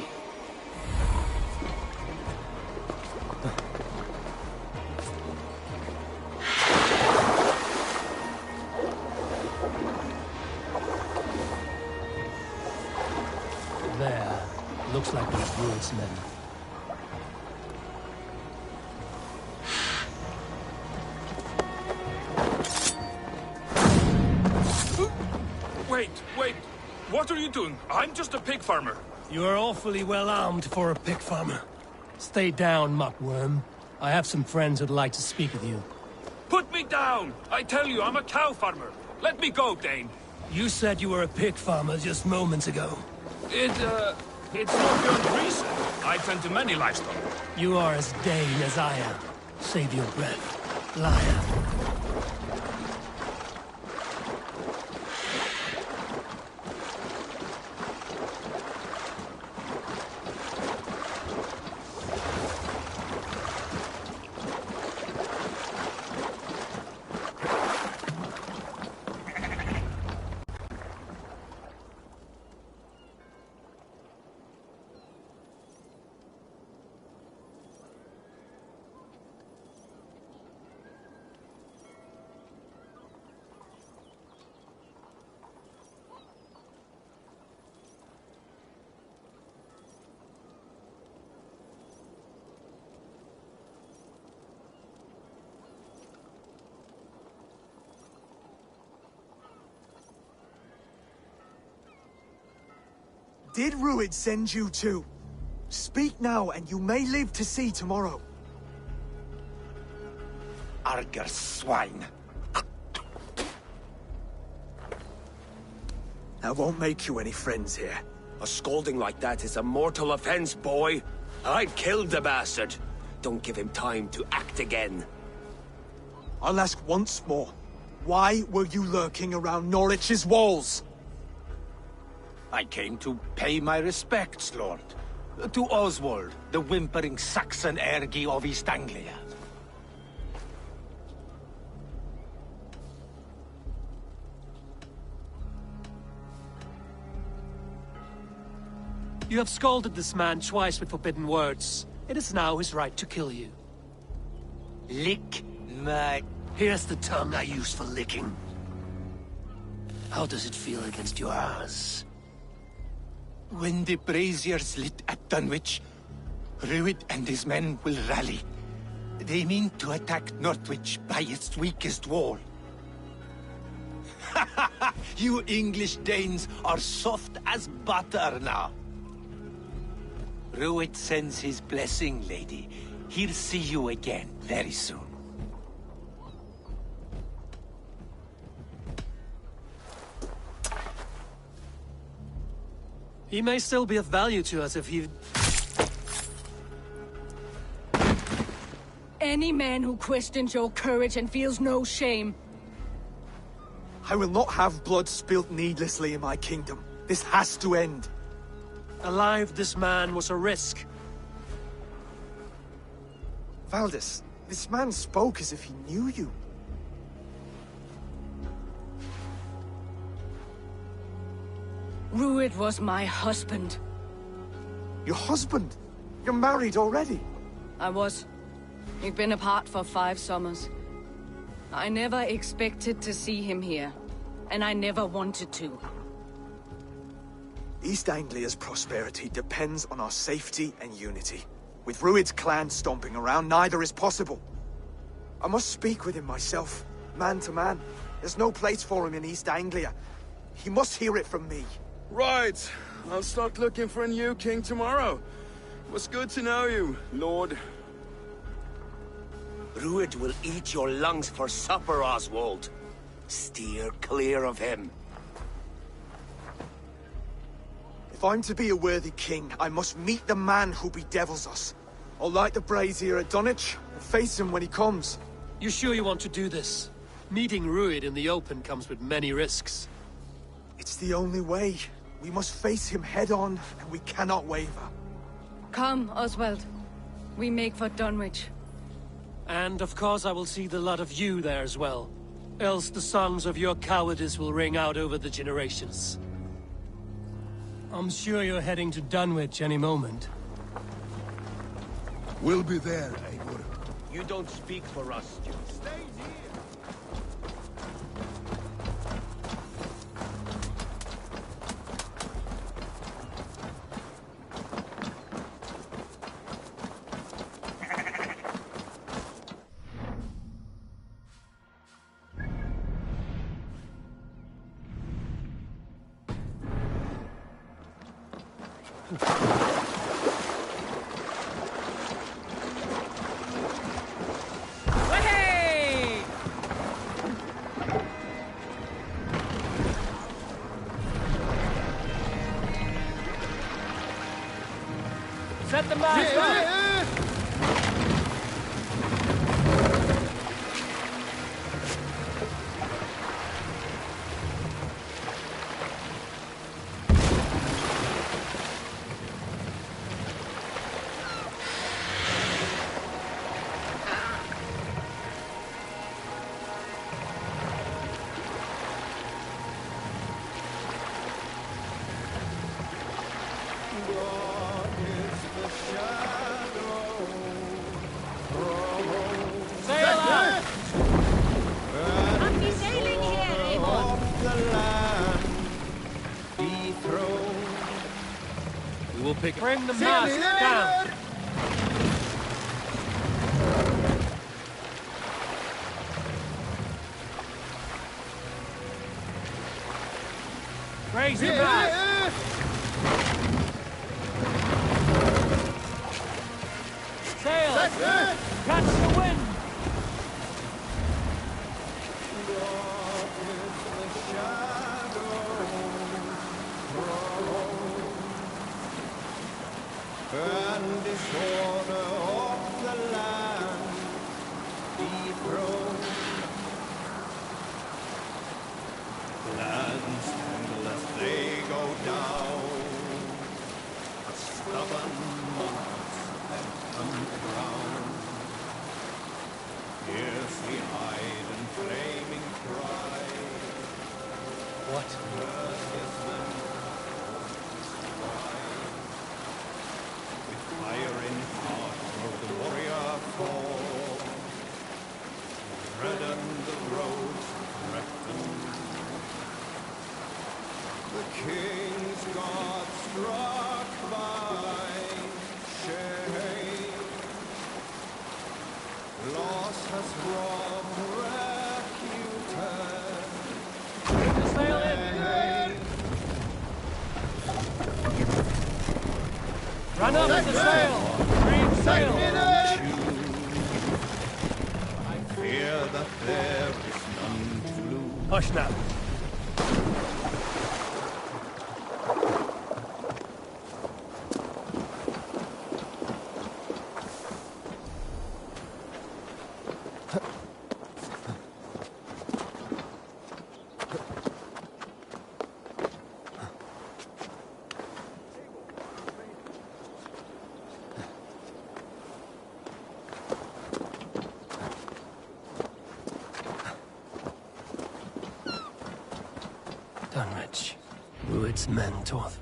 There. Looks like those Rued's men. Wait. What are you doing? I'm just a pig farmer. You are awfully well armed for a pig farmer. Stay down, muckworm. I have some friends who'd like to speak with you. Put me down! I tell you, I'm a cow farmer. Let me go, Dane. You said you were a pig farmer just moments ago. It's not beyond reason. I tend to many livestock. You are as Dane as I am. Save your breath, liar. Did Ruid send you too? Speak now, and you may live to see tomorrow. Arger swine. I won't make you any friends here. A scolding like that is a mortal offense, boy. I killed the bastard. Don't give him time to act again. I'll ask once more. Why were you lurking around Norwich's walls? I came to pay my respects, Lord. To Oswald, the whimpering Saxon ergi of East Anglia. You have scolded this man twice with forbidden words. It is now his right to kill you. Lick my... Here's the tongue I use for licking. How does it feel against yours? When the braziers lit at Dunwich, Ruid and his men will rally. They mean to attack Northwich by its weakest wall. You English Danes are soft as butter now. Ruid sends his blessing, lady. He'll see you again very soon. He may still be of value to us if he... Any man who questions your courage and feels no shame. I will not have blood spilt needlessly in my kingdom. This has to end. Alive, this man was a risk. Valdis, this man spoke as if he knew you. Ruid was my husband. Your husband? You're married already? I was. We've been apart for 5 summers. I never expected to see him here, and I never wanted to. East Anglia's prosperity depends on our safety and unity. With Ruid's clan stomping around, neither is possible. I must speak with him myself, man to man. There's no place for him in East Anglia. He must hear it from me. Right. I'll start looking for a new king tomorrow. It was good to know you, Lord. Ruid will eat your lungs for supper, Oswald. Steer clear of him. If I'm to be a worthy king, I must meet the man who bedevils us. I'll light the brazier at Dunwich and face him when he comes. You sure you want to do this? Meeting Ruid in the open comes with many risks. It's the only way. We must face him head-on, and we cannot waver. Come, Oswald. We make for Dunwich. And of course I will see the lot of you there as well. Else the songs of your cowardice will ring out over the generations. I'm sure you're heading to Dunwich any moment. We'll be there, Eivor. You don't speak for us, Stuart. Stay here. Set the mast up! Bring the mast down! Raise your mast! Catch the wind! And disorder of the land dethroned. Lands tremble as they go down. A stubborn monks have underground. Fiercely hide and flaming cry. What? Fire in heart where the warrior fall. Redden the roads, threaten. The king's God struck by shame. Loss has robbed reputed. Sail in! Run up with the sail! Reef sail! I fear that there is none to lose. Hush now. Dunwich. Rued's men, Torth.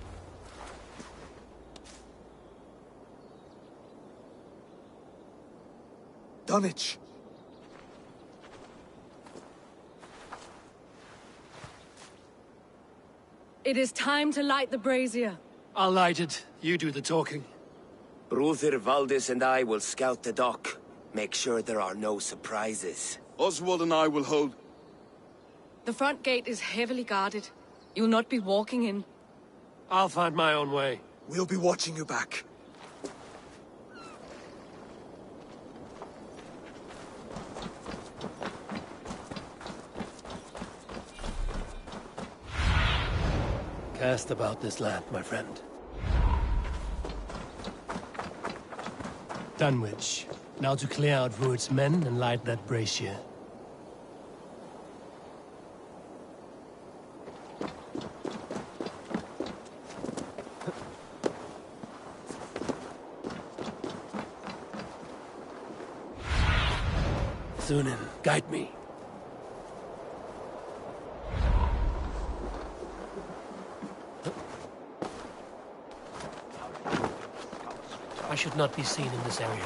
Dunwich! It is time to light the brazier. I'll light it. You do the talking. Brother Valdis and I will scout the dock. Make sure there are no surprises. Oswald and I will hold... The front gate is heavily guarded. You'll not be walking in. I'll find my own way. We'll be watching you back. Cast about this land, my friend. Dunwich. Now to clear out Rued's men and light that brazier. Thunin, guide me. I should not be seen in this area.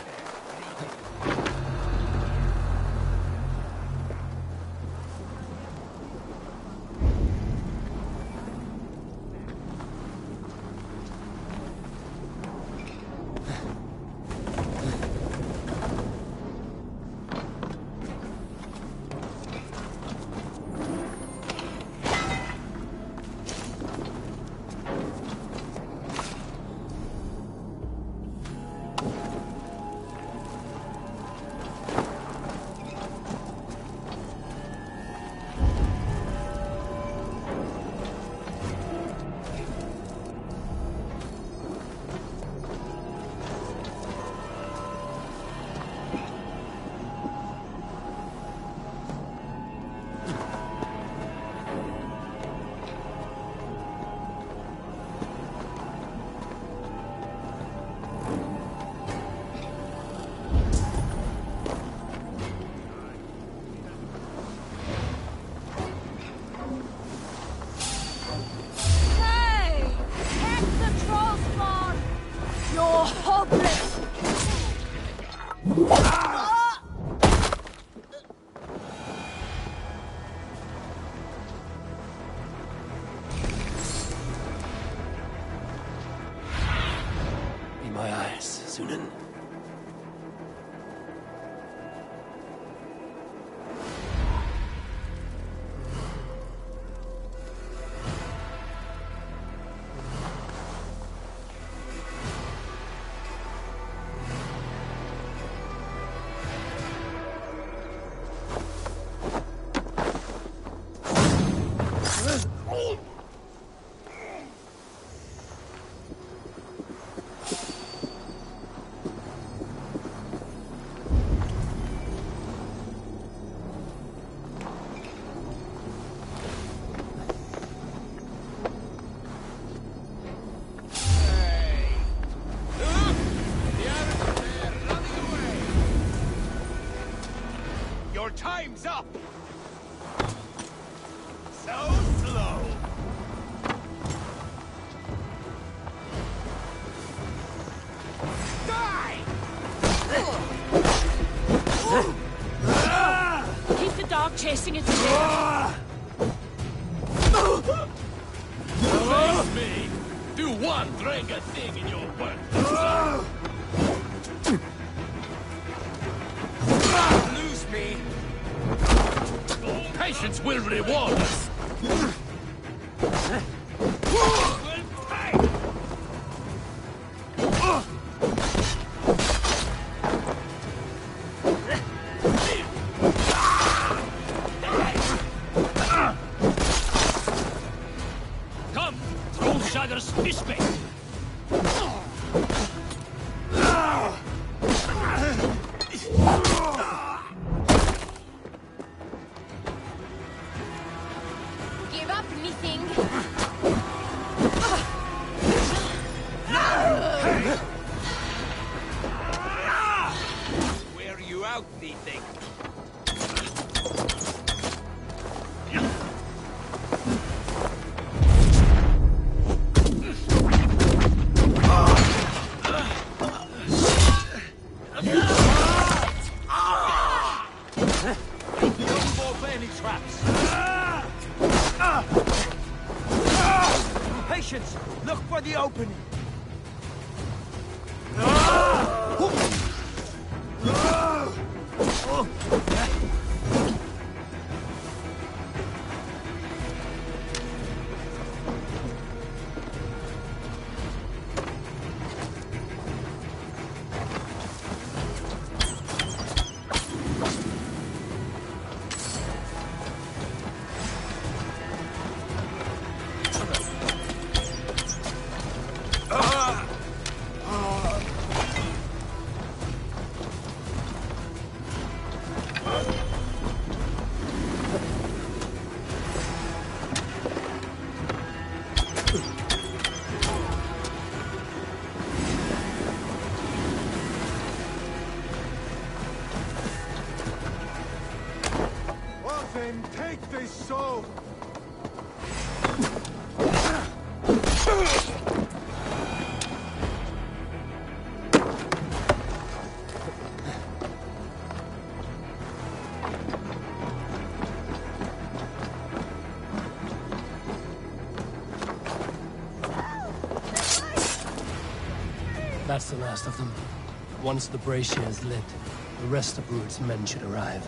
Be my eyes, Sunan. Time's up! So slow! Die! Keep the dog chasing its tail. Face me! Do one Drenga thing in your work. Lose me! Patience will reward us! Come, Trollshagger's fishbait! Give up anything. Wear you out, thee thing. No more fanny traps! Patience! Look for the opening! Then take this soul! That's the last of them. Once the brazier is lit, the rest of Rued's men should arrive.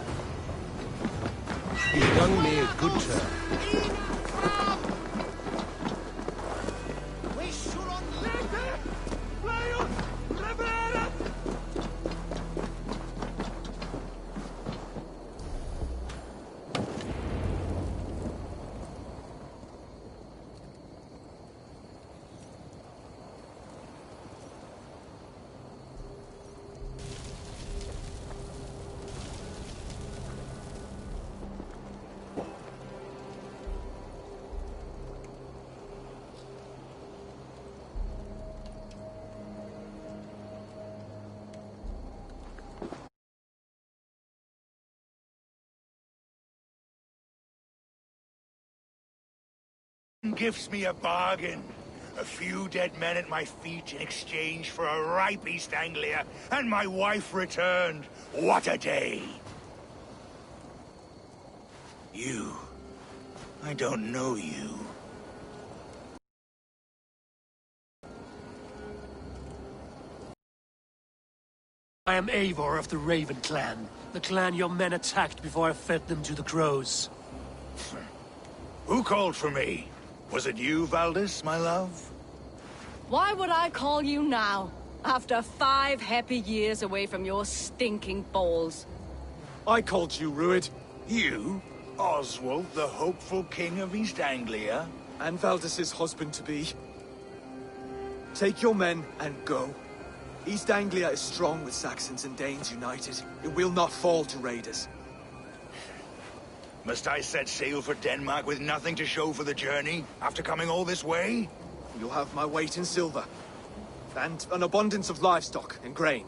You've done me a good turn. Gives me a bargain. A few dead men at my feet in exchange for a ripe East Anglia, and my wife returned. What a day! You. I don't know you. I am Eivor of the Raven Clan, the clan your men attacked before I fed them to the crows. Who called for me? Was it you, Valdis, my love? Why would I call you now, after 5 happy years away from your stinking balls? I called you, Rued. You? Oswald, the hopeful king of East Anglia? And Valdis's husband-to-be. Take your men and go. East Anglia is strong with Saxons and Danes united. It will not fall to raiders. Must I set sail for Denmark with nothing to show for the journey, after coming all this way? You'll have my weight in silver. And an abundance of livestock and grain.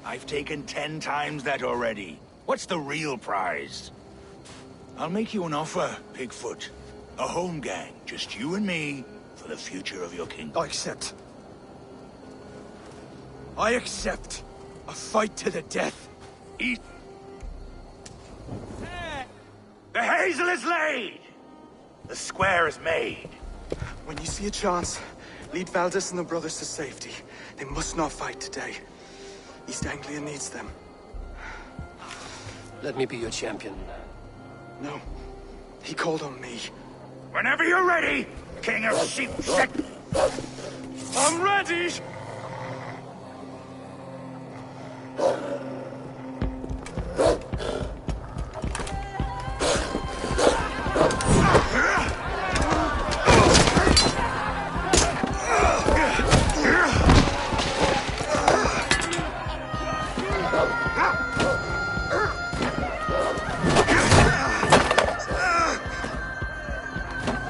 I've taken 10 times that already. What's the real prize? I'll make you an offer, Pigfoot. A home gang, just you and me, for the future of your kingdom. I accept. I accept. A fight to the death. Eat. The hazel is laid! The square is made. When you see a chance, lead Valdis and the brothers to safety. They must not fight today. East Anglia needs them. Let me be your champion. No. He called on me. Whenever you're ready, King of Sheep Sick. I'm ready!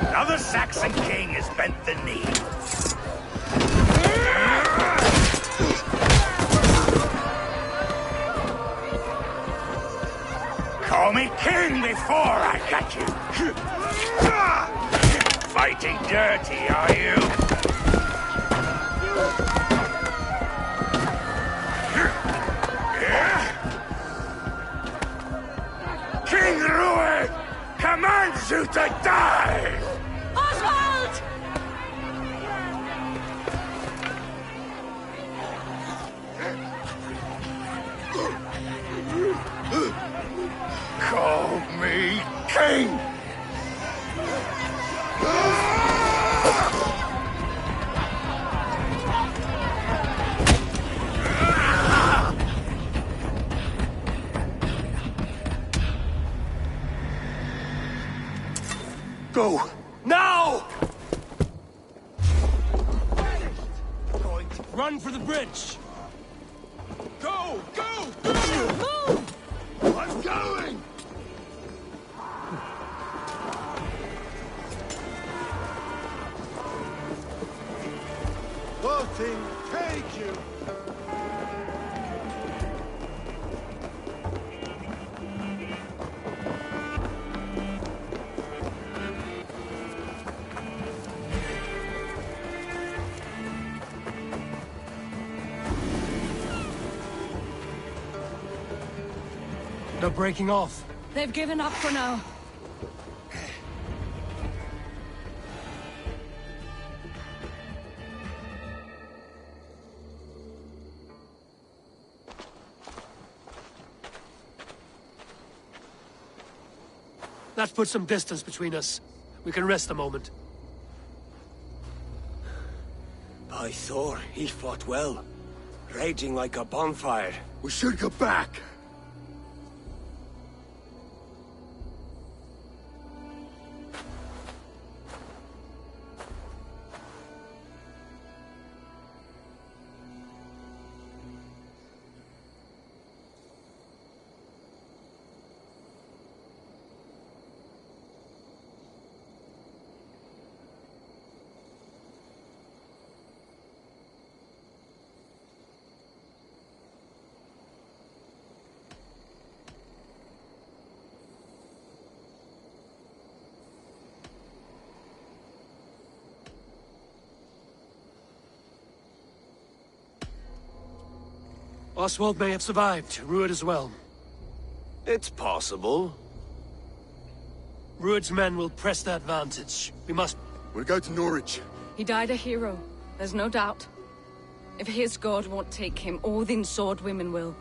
Another Saxon king has bent the knee. Call me king before I got you. Fighting dirty, are you? King Rued commands you to die! Oswald! Call me king! Go! Now! Run for the bridge! Go! Go! Go! I'm going! Voting, take you! They're breaking off. They've given up for now. That puts some distance between us. We can rest a moment. By Thor, he fought well. Raging like a bonfire. We should go back. Oswald may have survived, Rued as well. It's possible. Rued's men will press the advantage. We must... We'll go to Norwich. He died a hero, there's no doubt. If his god won't take him, Odin's sword women will.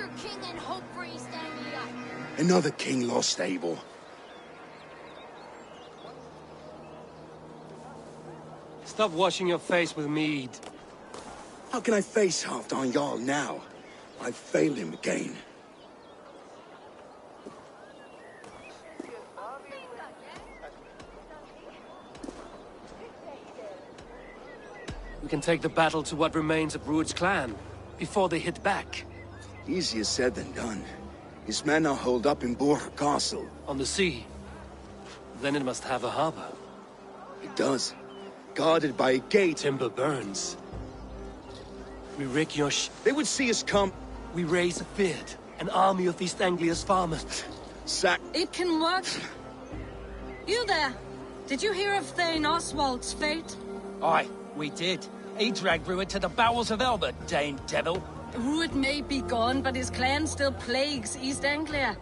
your king and hope for East Anglia. Another king lost Abel. Stop washing your face with mead. How can I face Halfdan Jarl now? I've failed him again. We can take the battle to what remains of Rued's clan, before they hit back. Easier said than done. His men are holed up in Borg Castle. On the sea. Then it must have a harbor. It does. Guarded by a gate. Timber burns. We rig your They would see us come. We raise a beard. An army of East Anglia's farmers. It can work. You there. Did you hear of Thane Oswald's fate? Aye, we did. He dragged Rued to the bowels of Elba, Dane devil. Rued may be gone, but his clan still plagues East Anglia.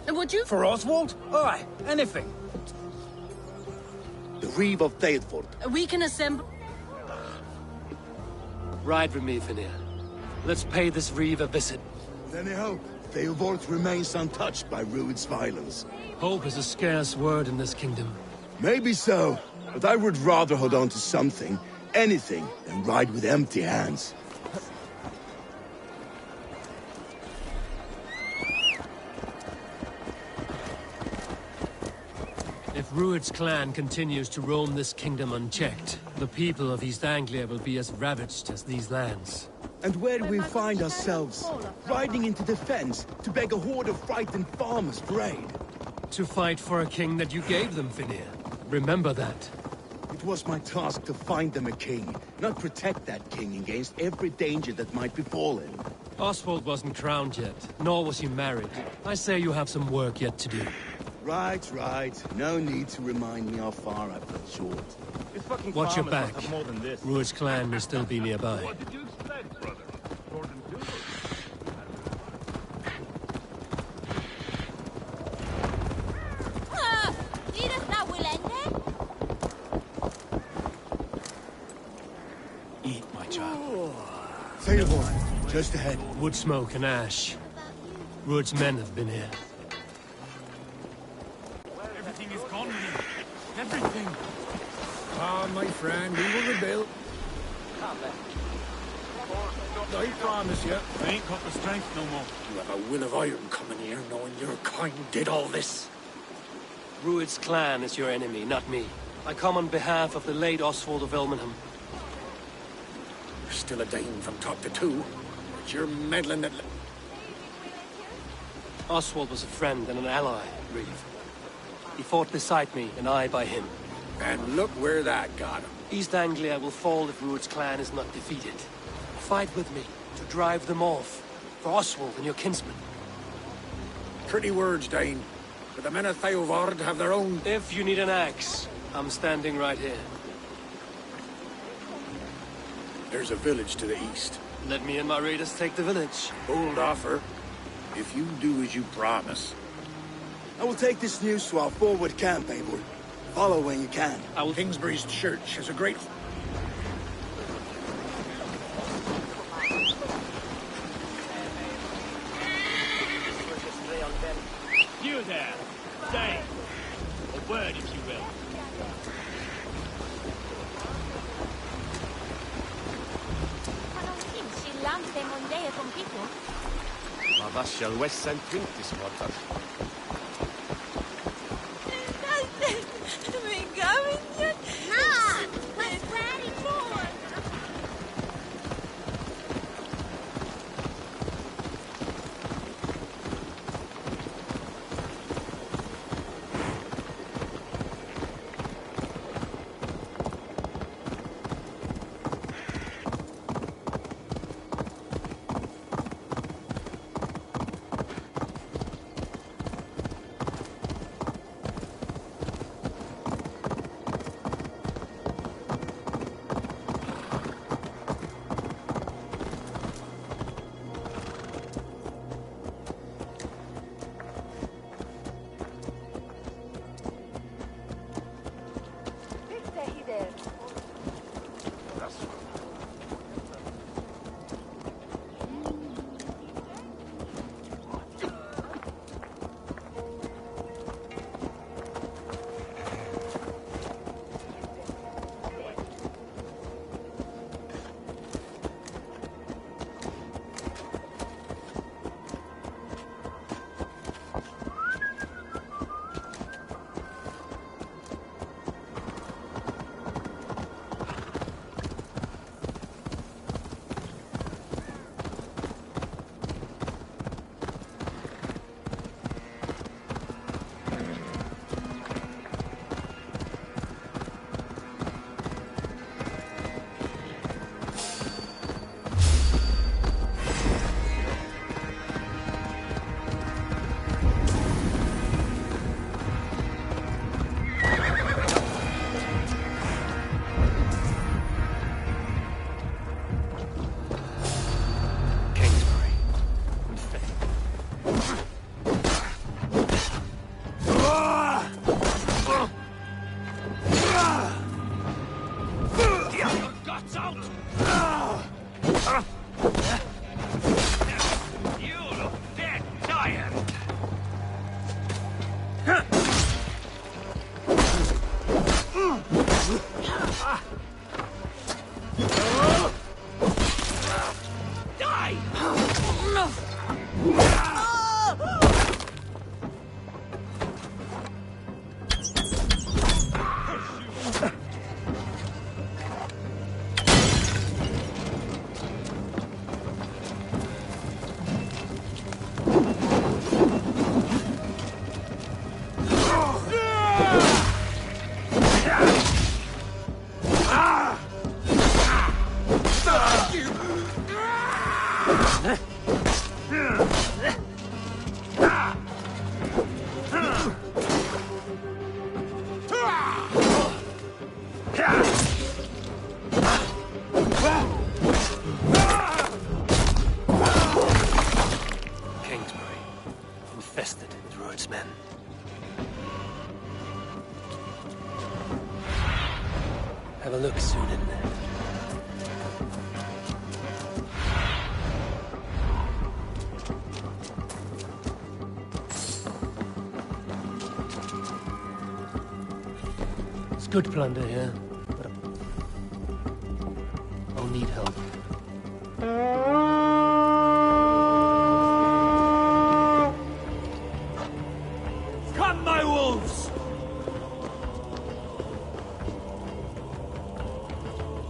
Would you? For Oswald? Aye, anything. The Reeve of Theodford. We can assemble... Ride with me, Finir. Let's pay this Reeve a visit. Then I hope Theodford remains untouched by Rued's violence. Hope is a scarce word in this kingdom. Maybe so, but I would rather hold on to something, anything, than ride with empty hands. If Rued's clan continues to roam this kingdom unchecked, the people of East Anglia will be as ravaged as these lands. And where do we find ourselves? Riding into defense to beg a horde of frightened farmers for aid. To fight for a king that you gave them, Finir. Remember that. It was my task to find them a king, not protect that king against every danger that might befall him. Oswald wasn't crowned yet, nor was he married. I say you have some work yet to do. Right, right. No need to remind me how far I've fell short. Watch your back. Rued's clan may still be nearby. What did you expect, brother? Gordon Doodle. Eat, my child. Theodford, just ahead. Wood smoke and ash. Rued's men have been here. Everything is gone, Lee. Everything. Ah, my friend, we will rebuild. I promise you. I ain't got the strength no more. You have a will of iron coming here, knowing your kind did all this. Rued's clan is your enemy, not me. I come on behalf of the late Oswald of Elmenham. You're still a Dane from top to two, but you're meddling at... Oswald was a friend and an ally, Reeve. He fought beside me, and I by him. And look where that got him. East Anglia will fall if Rued's clan is not defeated. Fight with me, to drive them off. For Oswald and your kinsmen. Pretty words, Dane. But the men of Theodford have their own... If you need an axe, I'm standing right here. There's a village to the east. Let me and my raiders take the village. Bold offer. If you do as you promise. I will take this news to our forward camp, Eivor. Follow when you can. Kingsbury's church has a great... You there. Stay. A word, if you will. Ma vascia al West St. Quintus, portas. infested with Rued's men. Have a look, Sunan. It's good plunder here, but I'll need help. Come, my wolves!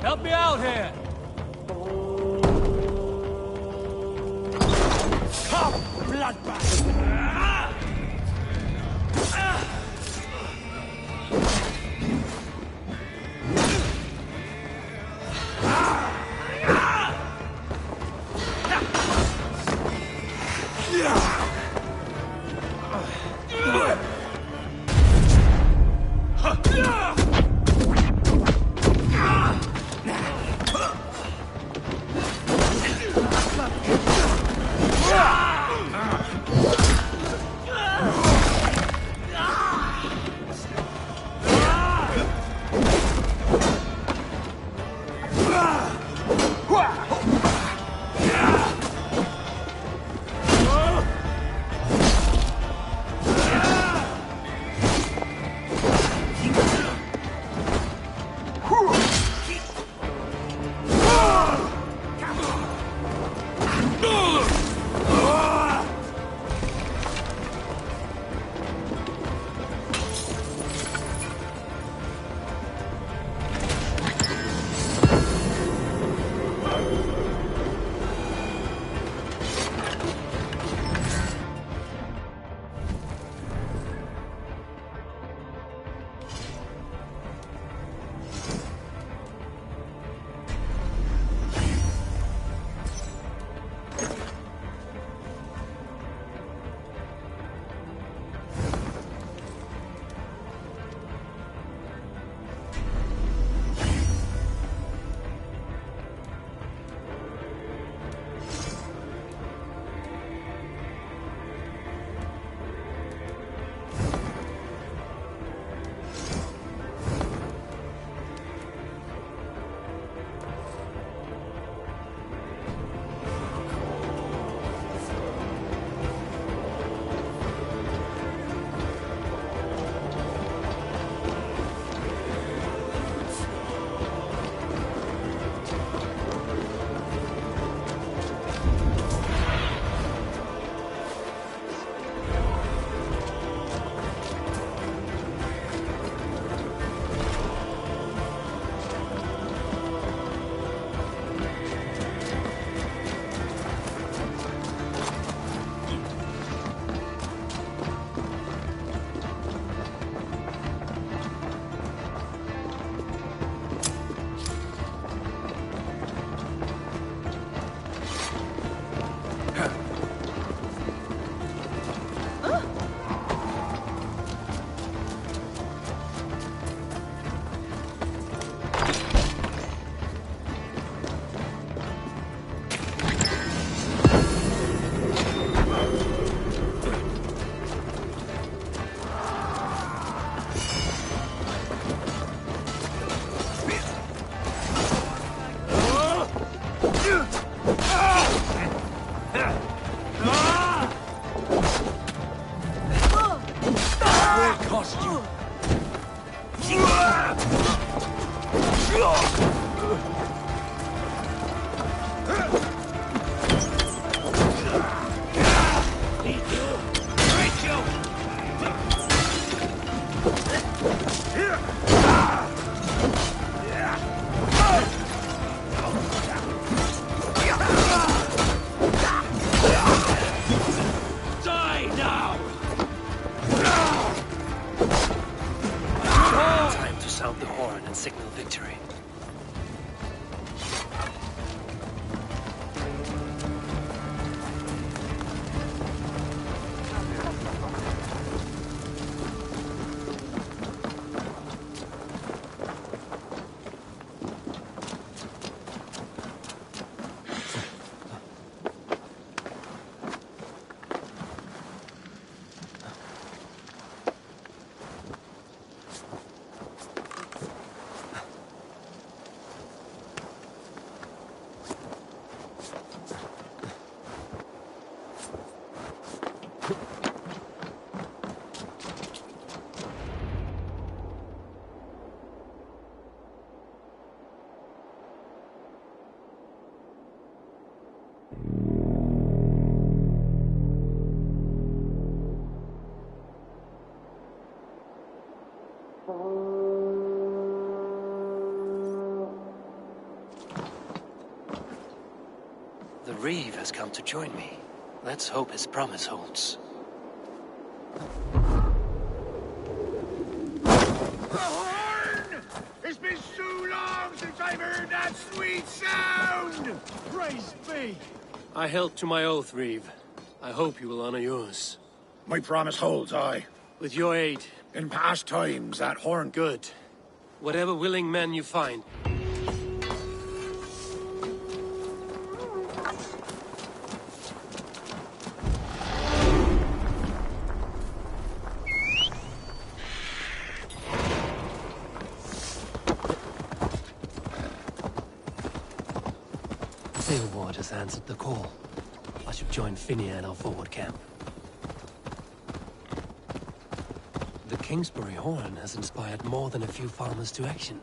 Help me out here! Come, bloodbath! The Reeve has come to join me. Let's hope his promise holds. The horn! It's been so long since I've heard that sweet sound! Praise be! I held to my oath, Reeve. I hope you will honor yours. My promise holds, aye. With your aid. In past times, that horn... Good. Whatever willing men you find. Ward has answered the call. I should join Finia in our forward camp. The Kingsbury horn has inspired more than a few farmers to action.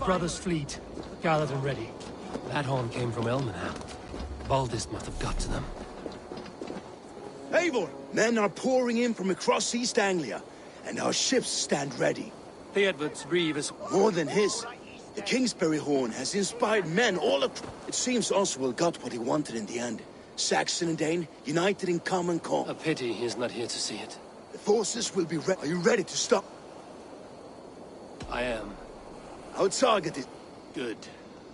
Brothers' fleet, gathered and ready. That horn came from Elmenham. Baldist must have got to them. Eivor! Men are pouring in from across East Anglia, and our ships stand ready. The Edward's Reeve is... More than his. The Kingsbury horn has inspired men all across... It seems Oswald got what he wanted in the end. Saxon and Dane, united in common cause. A pity he's not here to see it. The forces will be ready. Are you ready to stop? I am. Our target is... Good.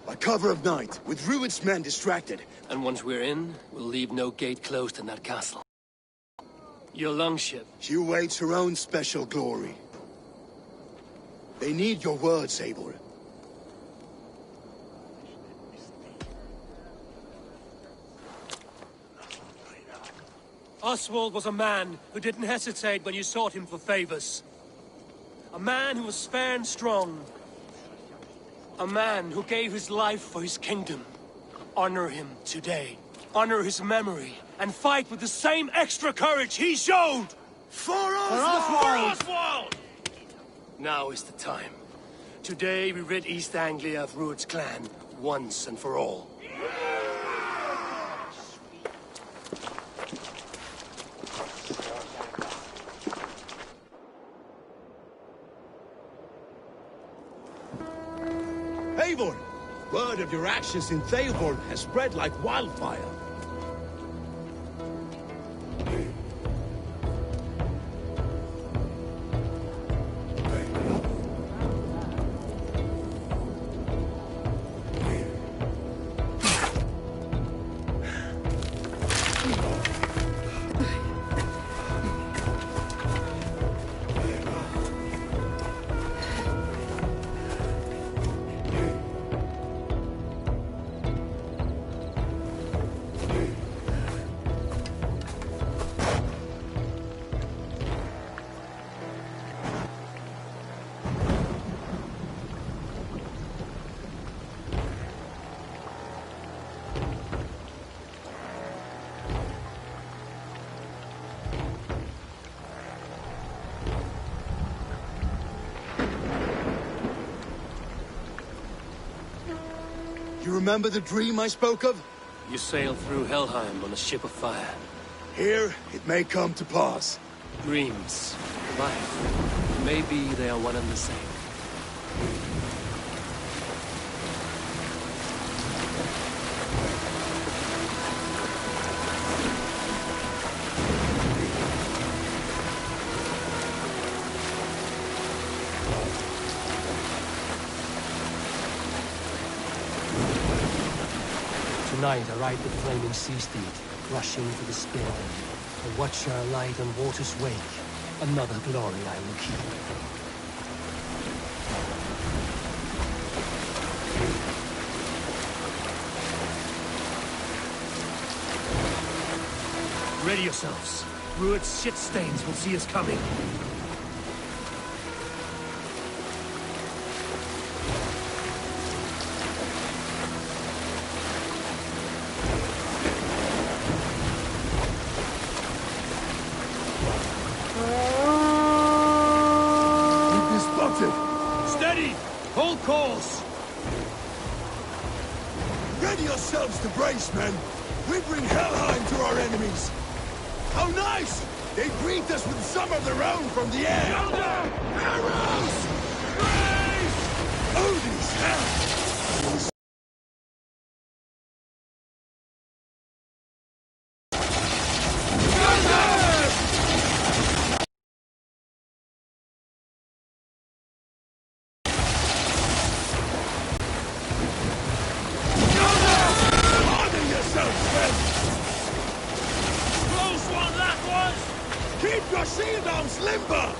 By cover of night, with Rued's men distracted. And once we're in, we'll leave no gate closed in that castle. Your longship. She awaits her own special glory. They need your words, Eivor. Oswald was a man who didn't hesitate when you sought him for favors. A man who was fair and strong. A man who gave his life for his kingdom. Honor him today. Honor his memory. And fight with the same extra courage he showed! For Oswald! Now is the time. Today we rid East Anglia of Rued's clan, once and for all. Eivor! Word of your actions in Theoborn has spread like wildfire. You remember the dream I spoke of? You sailed through Helheim on a ship of fire. Here, it may come to pass. Dreams, life, maybe they are one and the same. Tonight I ride the flaming sea steed, rushing to the spear bend. A watcher light on water's wake. Another glory I will keep. Ready yourselves. Rued's shit stains will see us coming. Steady! Hold course! Ready yourselves to brace, men! We bring Helheim to our enemies! How nice! They greet us with some of their own from the air! Arrows! Brace! Odin's hell! Keep your shield arms limber!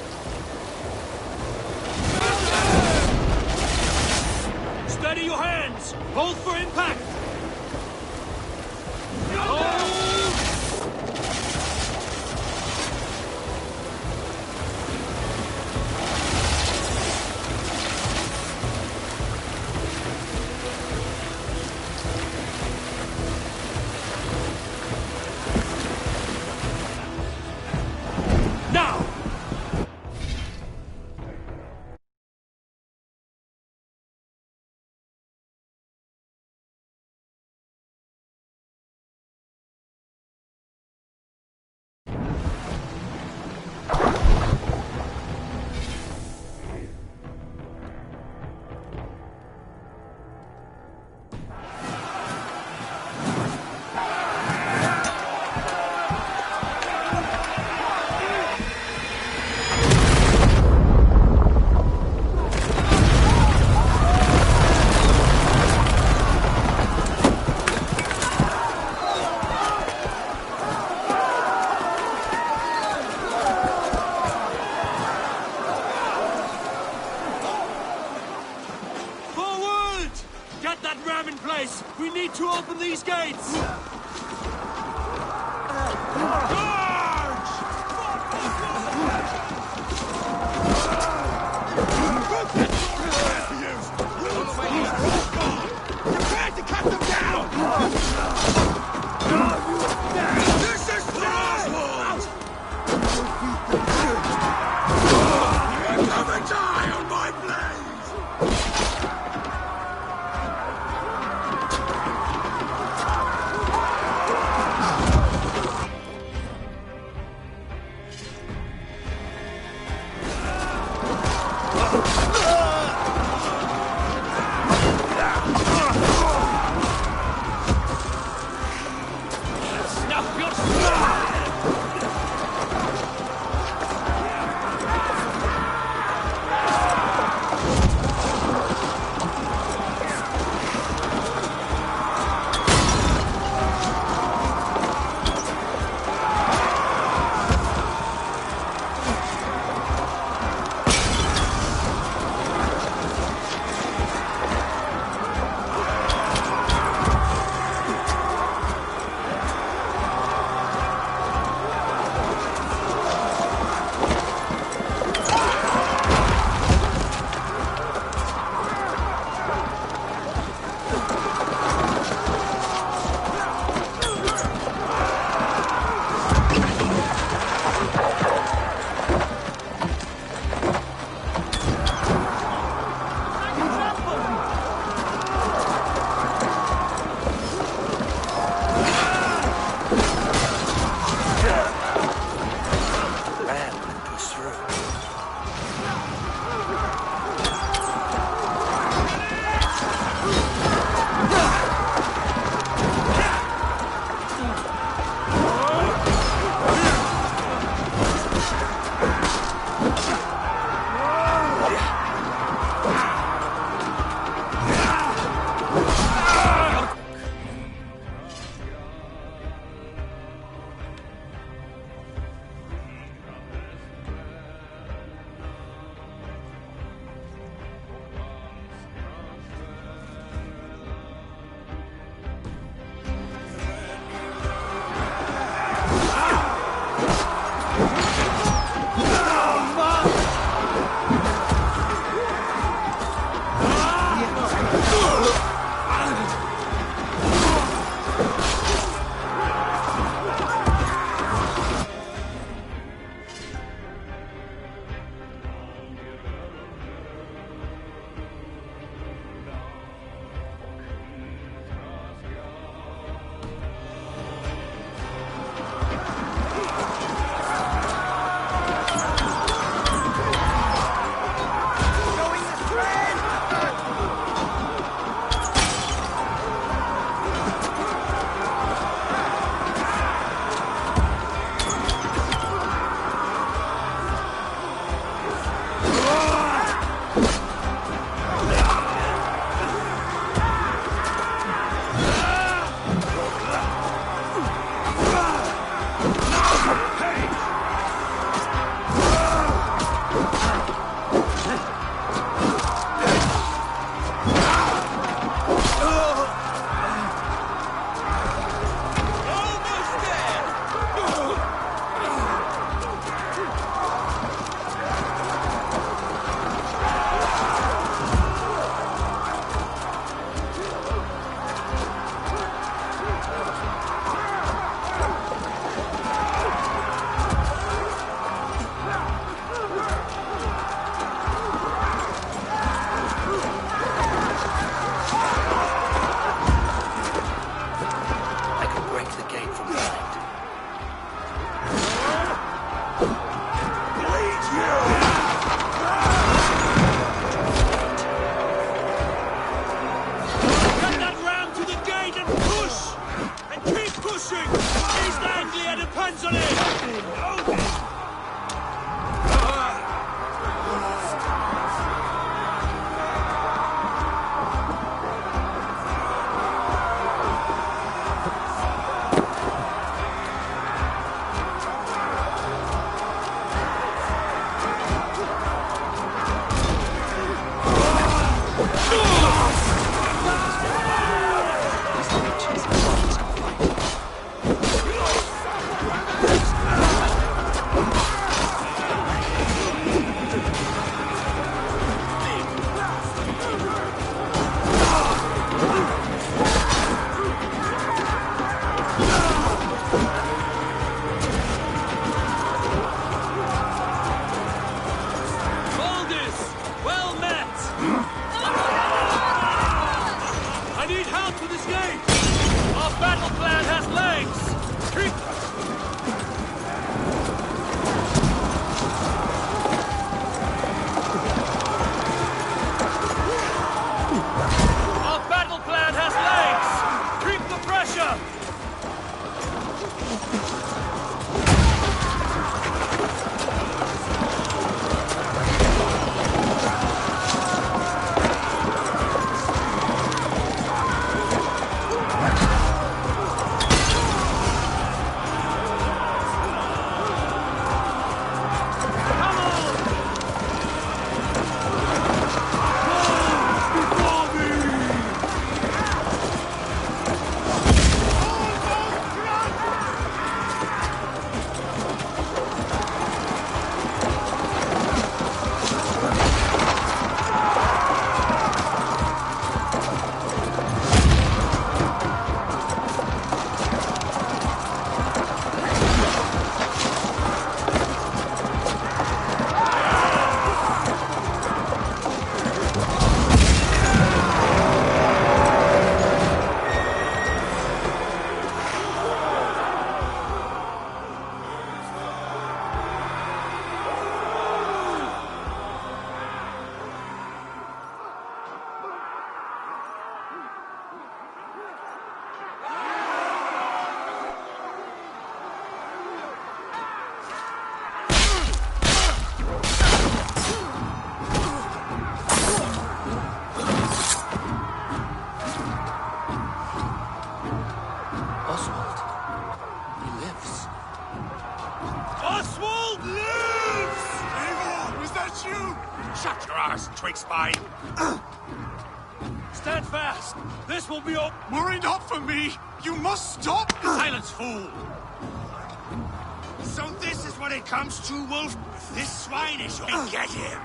Steady your hands! Hold for impact! Hold! pushing! East Anglia depends on it! Shut your arse, twig spine! Stand fast! This will be all— Were it not for me, you must stop! Silence, fool! So this is what it comes to, Wolf? This swine is your— Get him!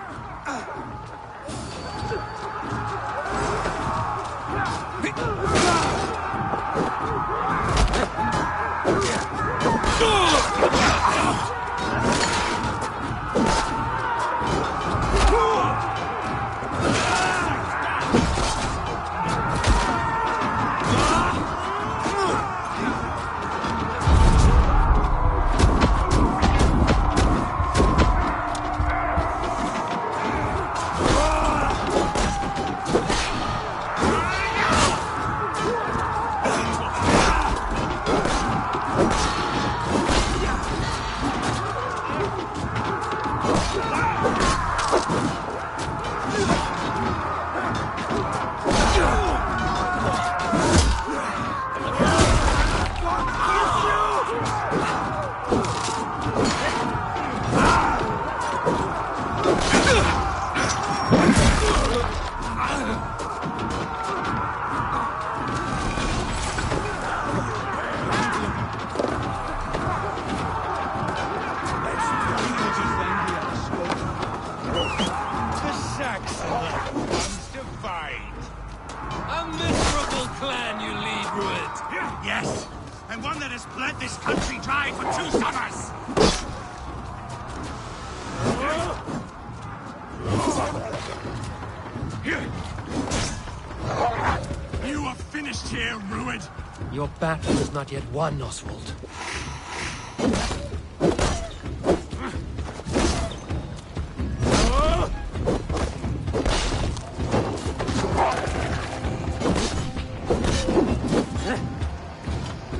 Yes, and one that has bled this country dry for 2 summers! You are finished here, Rued! Your battle is not yet won, Oswald.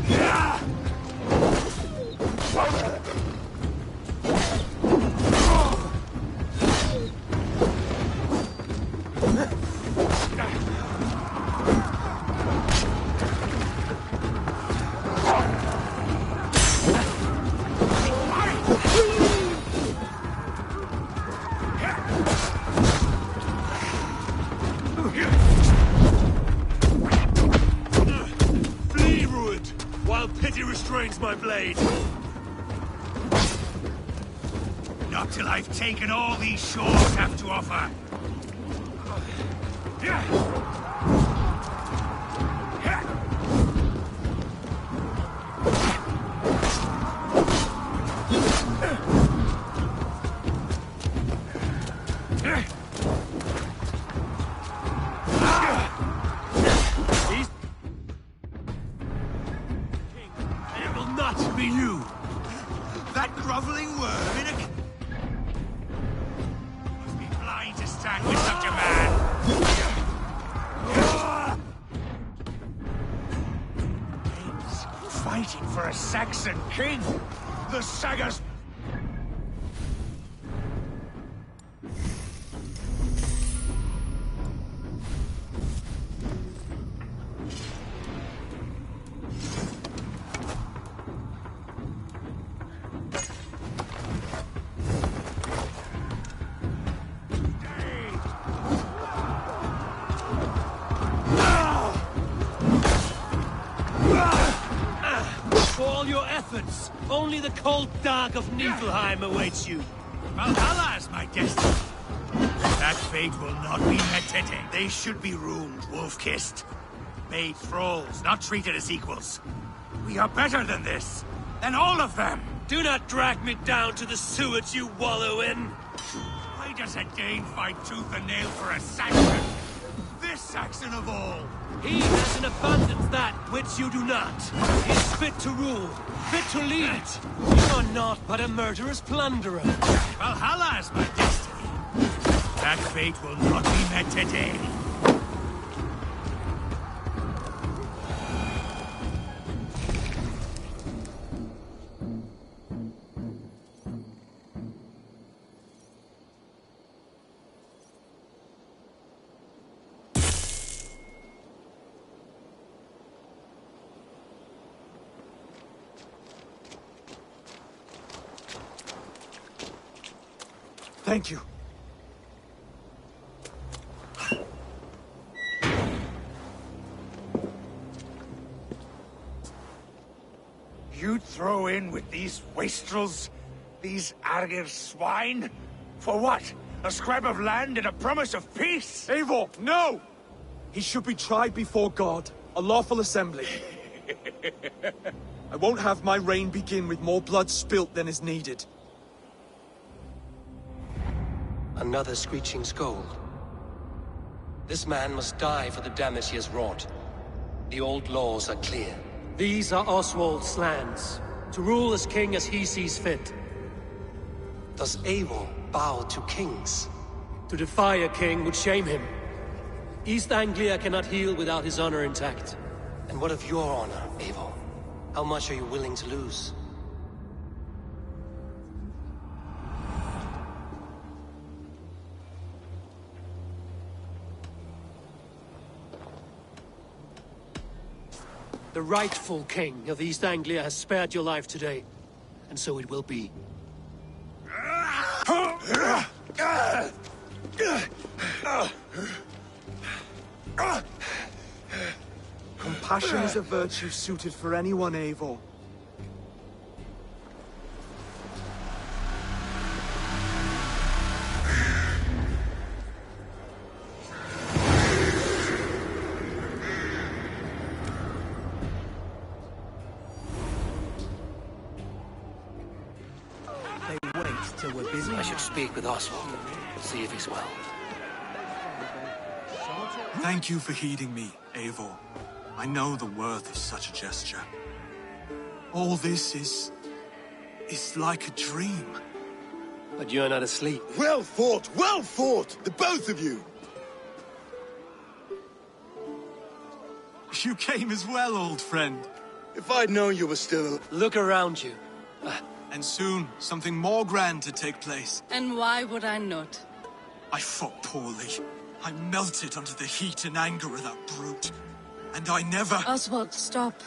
Yeah! strains my blade. Not till I've taken all these shores have to offer. It will not be you. That groveling worm in a... Must be blind to stand with such a man. Danes fighting for a Saxon king. The sagas... For all your efforts, only the cold dark of Niflheim awaits you. Valhalla is my destiny. That fate will not be met today. They should be ruled, wolf-kissed. Made thralls, not treated as equals. We are better than this. Than all of them. Do not drag me down to the sewage you wallow in. Why does a Dane fight tooth and nail for a Saxon? This Saxon of all. He has in abundance that which you do not. He is fit to rule, fit to lead. You are not but a murderous plunderer. Valhalla is my destiny. That fate will not be met today. Thank you. You'd throw in with these wastrels? These Argir swine? For what? A scrap of land and a promise of peace? Eivor, no! He should be tried before God, a lawful assembly. I won't have my reign begin with more blood spilt than is needed. Another screeching scold. This man must die for the damage he has wrought. The old laws are clear. These are Oswald's lands, to rule as king as he sees fit. Does Eivor bow to kings? To defy a king would shame him. East Anglia cannot heal without his honor intact. And what of your honor, Eivor? How much are you willing to lose? The rightful king of East Anglia has spared your life today, and so it will be. Compassion is a virtue suited for anyone, Eivor. I should speak with Oswald, see if he's well. Thank you for heeding me, Eivor. I know the worth of such a gesture. All this is like a dream. But you're not asleep. Well fought, the both of you! You came as well, old friend. If I'd known you were still... Look around you. And soon, something more grand to take place. And why would I not? I fought poorly. I melted under the heat and anger of that brute. And I never... Oswald, stop.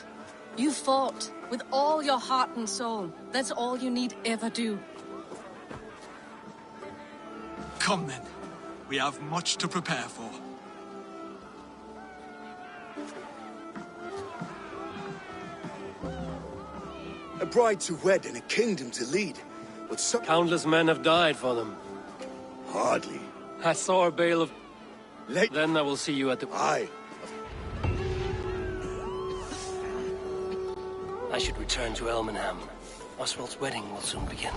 You fought with all your heart and soul. That's all you need ever do. Come then. We have much to prepare for. A bride to wed and a kingdom to lead. But so... Countless men have died for them. Hardly. I saw a bale of... Then I will see you at the... Aye. I should return to Elmenham. Oswald's wedding will soon begin.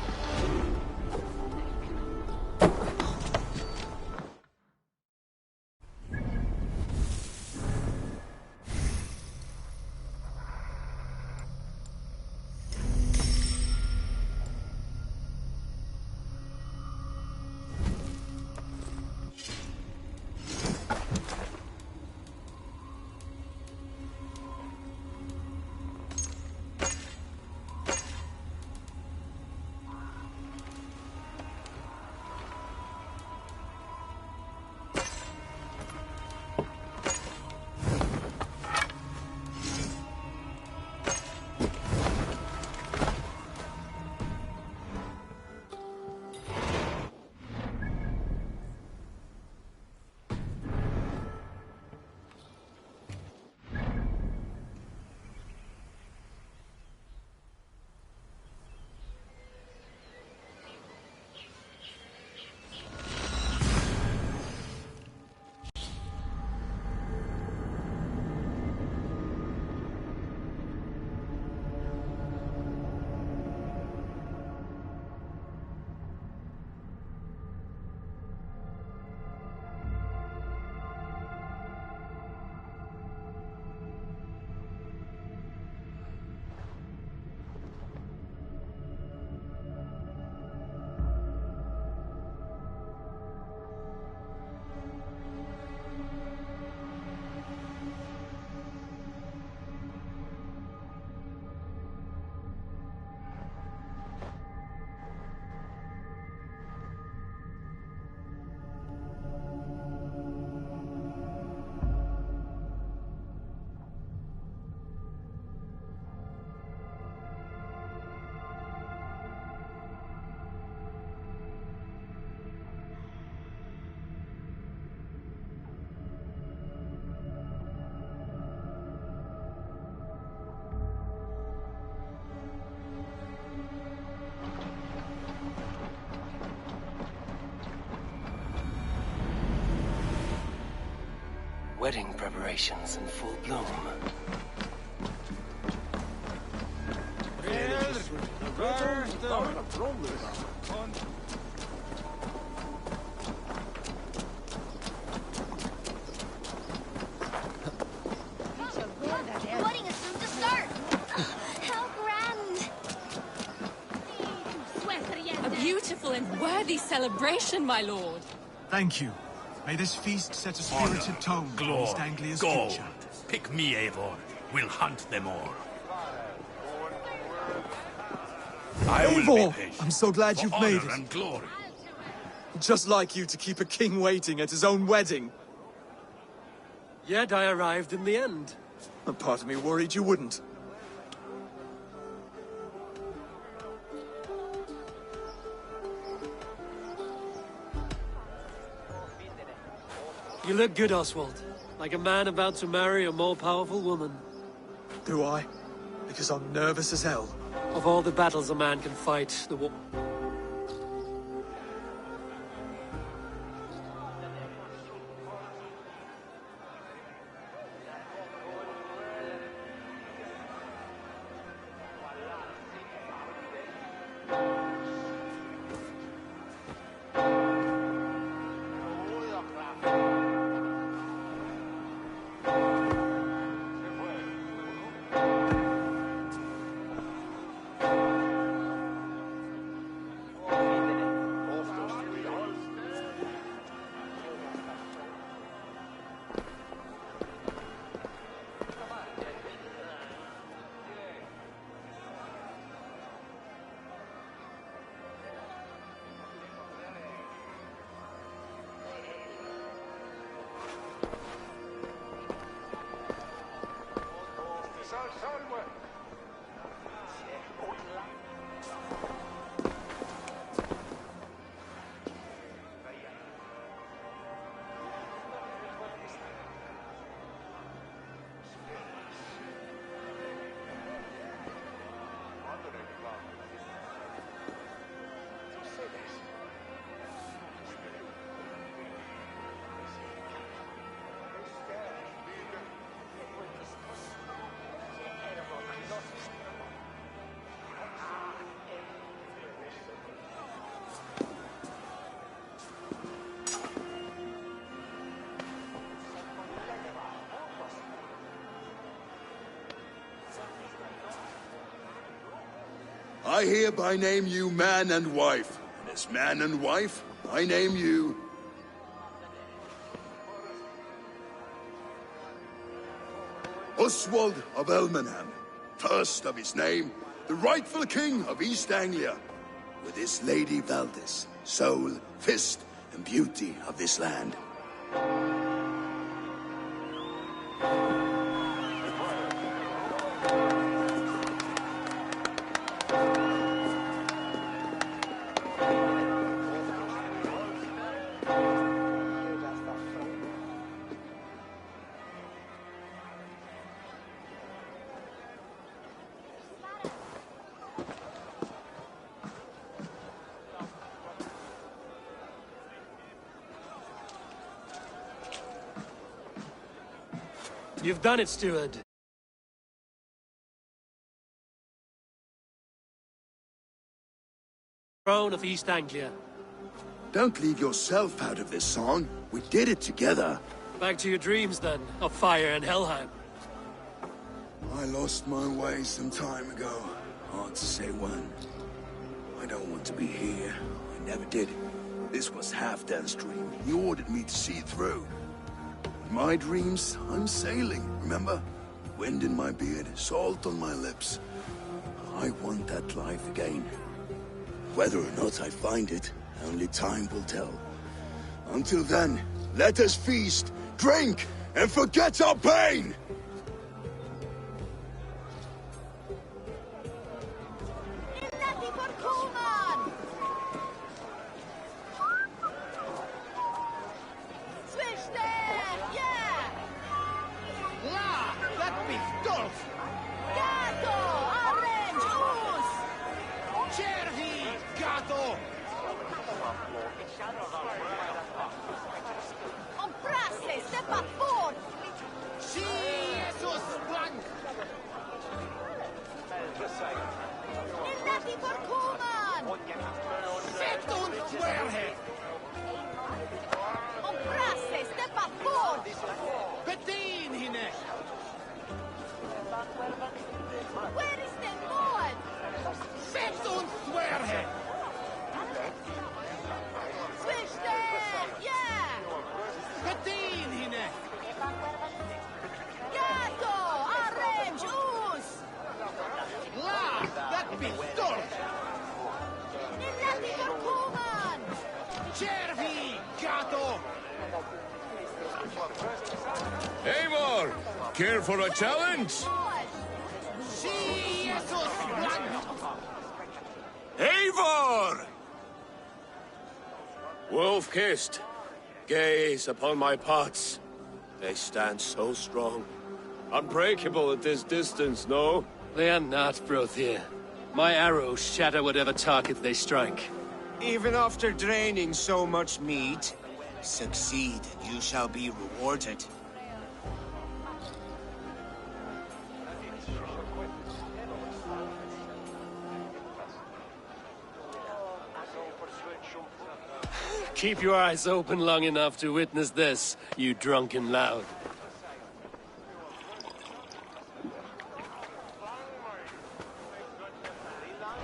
Wedding preparations in full bloom. The wedding is soon to start. How grand! A beautiful and worthy celebration, my lord. Thank you. May this feast set a spirited tone for East Anglia's future. Pick me, Eivor. We'll hunt them all. Eivor! I'm so glad you've made it. And glory. Just like you to keep a king waiting at his own wedding. Yet I arrived in the end. A part of me worried you wouldn't. You look good, Oswald. Like a man about to marry a more powerful woman. Do I? Because I'm nervous as hell. Of all the battles a man can fight, the war... I hereby name you man and wife. And as man and wife, I name you... Oswald of Elmenham, first of his name, the rightful king of East Anglia, with his lady Valdis, soul, fist, and beauty of this land. You've done it, steward. Throne of East Anglia. Don't leave yourself out of this song. We did it together. Back to your dreams, then, of fire and Helheim. I lost my way some time ago. Hard to say when. I don't want to be here. I never did. This was Halfdan's dream. He ordered me to see it through. In my dreams, I'm sailing, remember? Wind in my beard, salt on my lips. I want that life again. Whether or not I find it, only time will tell. Until then, let us feast, drink, and forget our pain! Eivor! Care for a challenge? Eivor! Wolf-kissed, gaze upon my pots. They stand so strong. Unbreakable at this distance, no? They are not, Brothir. My arrows shatter whatever target they strike. Even after draining so much meat, succeed and you shall be rewarded. Keep your eyes open long enough to witness this, you drunken loud.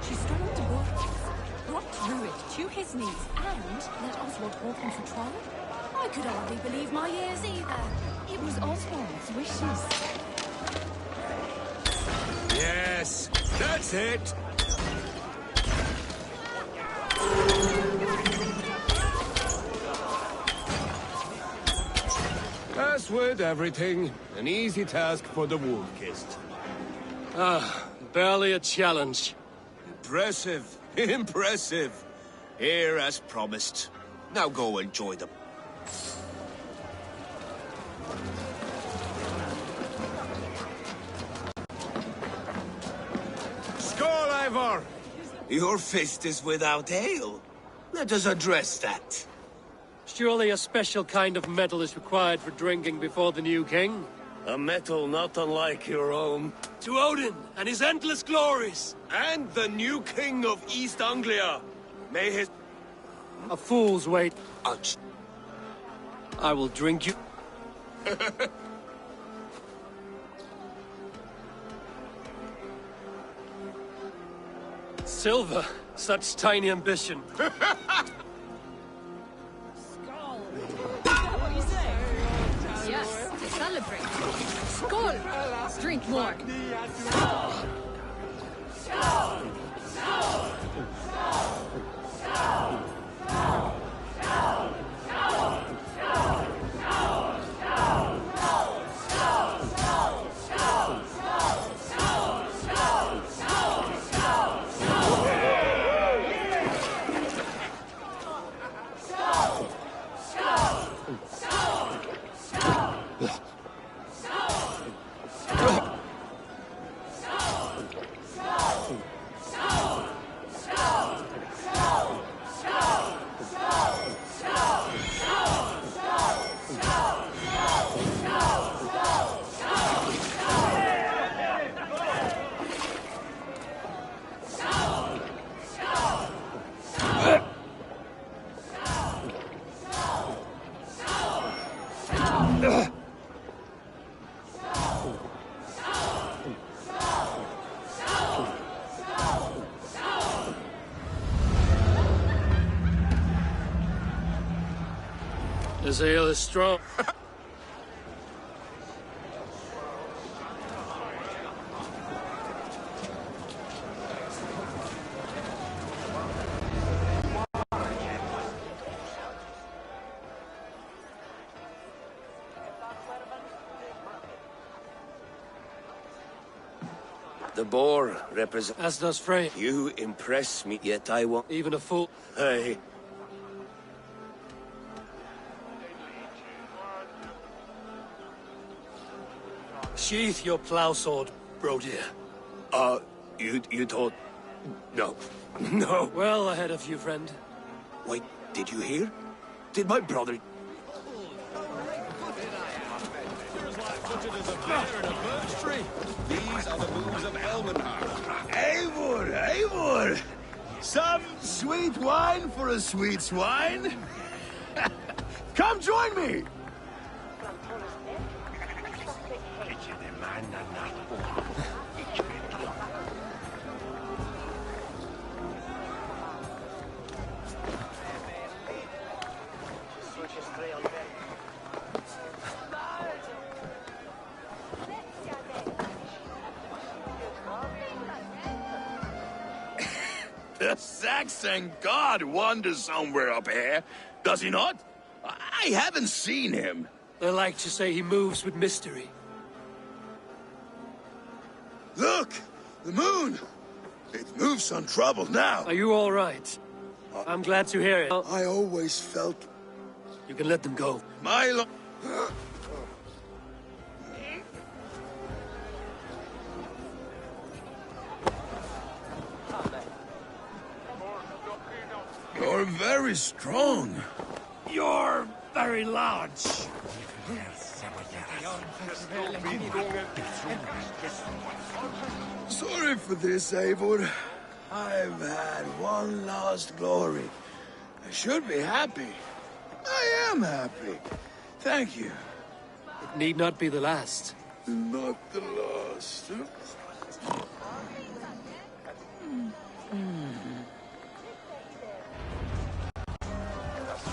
She struggled to brought Druid to his knees and let Oswald walk in for trial. I could hardly believe my ears either. It was Oswald's wishes. Yes, that's it! As with everything, an easy task for the Wolf-kissed. Barely a challenge. Impressive, impressive. Here as promised. Now go enjoy them. Skål, Eivor! Your fist is without ale. Let us address that. Surely a special kind of metal is required for drinking before the new king? A metal not unlike your own. To Odin and his endless glories! And the new king of East Anglia. May his... A fool's wait. Ouch. I will drink you... Silver, such tiny ambition. Yes, to celebrate. Skål! Drink more. This ale is strong. The boar represents... As does Frey. You impress me, yet I won't... Even a fool. Hey. Sheath your plow sword, bro dear. You thought... No. No. Well ahead of you, friend. Wait, did you hear? Did my brother... These are the moves of Eivor, Eivor! Some sweet wine for a sweet swine? Come join me! The Saxon god wanders somewhere up here, does he not? I haven't seen him. They like to say he moves with mystery. Look! The moon! It moves untroubled now. Are you all right? I'm glad to hear it. I always felt... You can let them go. My You're very strong. You're very large. Sorry for this, Eivor. I've had one last glory. I should be happy. I am happy. Thank you. It need not be the last. Not the last.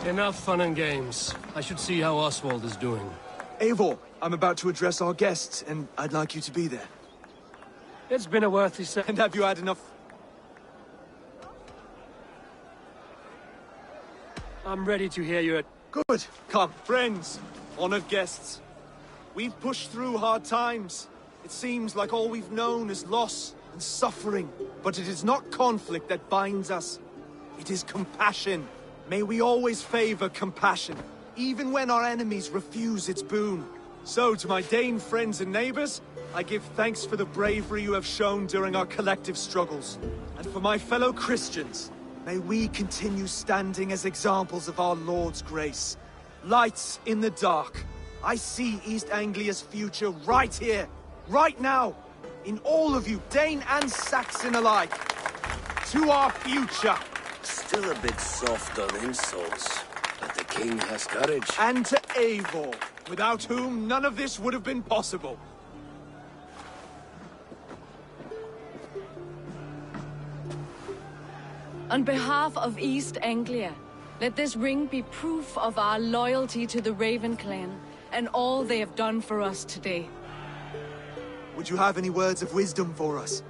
Enough fun and games. I should see how Oswald is doing. Eivor, I'm about to address our guests, and I'd like you to be there. It's been a worthy And have you had enough? I'm ready to hear you. Good. Come, friends, honored guests. We've pushed through hard times. It seems like all we've known is loss and suffering. But it is not conflict that binds us. It is compassion. May we always favor compassion, even when our enemies refuse its boon. So, to my Dane friends and neighbors, I give thanks for the bravery you have shown during our collective struggles. And for my fellow Christians, may we continue standing as examples of our Lord's grace. Lights in the dark. I see East Anglia's future right here, right now, in all of you, Dane and Saxon alike. To our future. Still a bit soft on insults, but the king has courage. And to Eivor, without whom none of this would have been possible. On behalf of East Anglia, let this ring be proof of our loyalty to the Raven clan and all they have done for us today. Would you have any words of wisdom for us?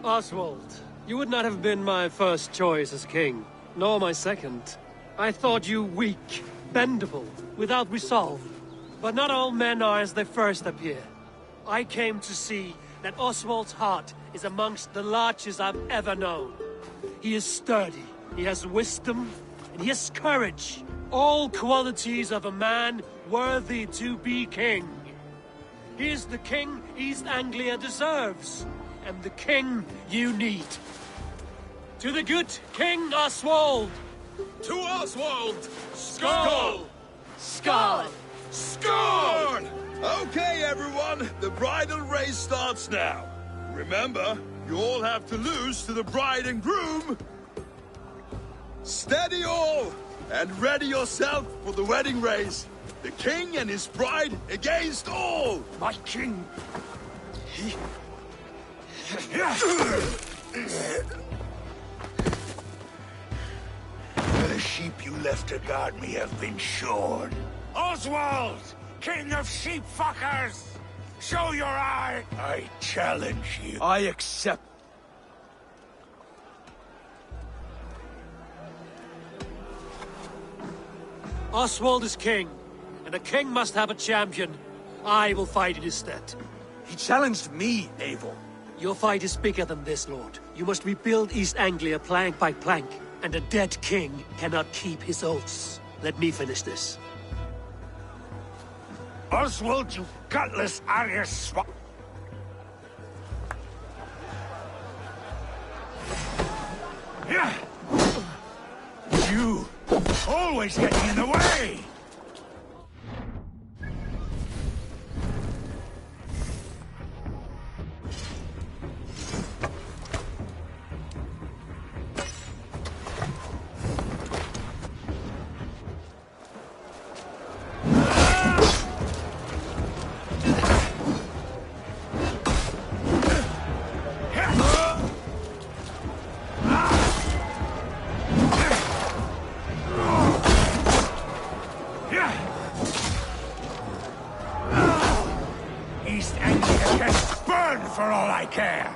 Oswald, you would not have been my first choice as king, nor my second. I thought you weak, bendable, without resolve. But not all men are as they first appear. I came to see that Oswald's heart is amongst the largest I've ever known. He is sturdy, he has wisdom, and he has courage. All qualities of a man worthy to be king. He is the king East Anglia deserves, and the king you need. To the good King Oswald! To Oswald! Skull! Skull! Score! Okay, everyone, the bridal race starts now. Remember, you all have to lose to the bride and groom. Steady all, and ready yourself for the wedding race. The king and his bride against all! My king! The sheep you left to guard me have been shorn. Oswald! King of sheep fuckers! Show your eye! I challenge you. I accept. Oswald is king, and a king must have a champion. I will fight in his stead. He challenged me, Eivor. Your fight is bigger than this, Lord. You must rebuild East Anglia plank by plank, and a dead king cannot keep his oaths. Let me finish this. Oswald, you gutless Arya swap! You always get in the way! East Anglia gets burned for all I care!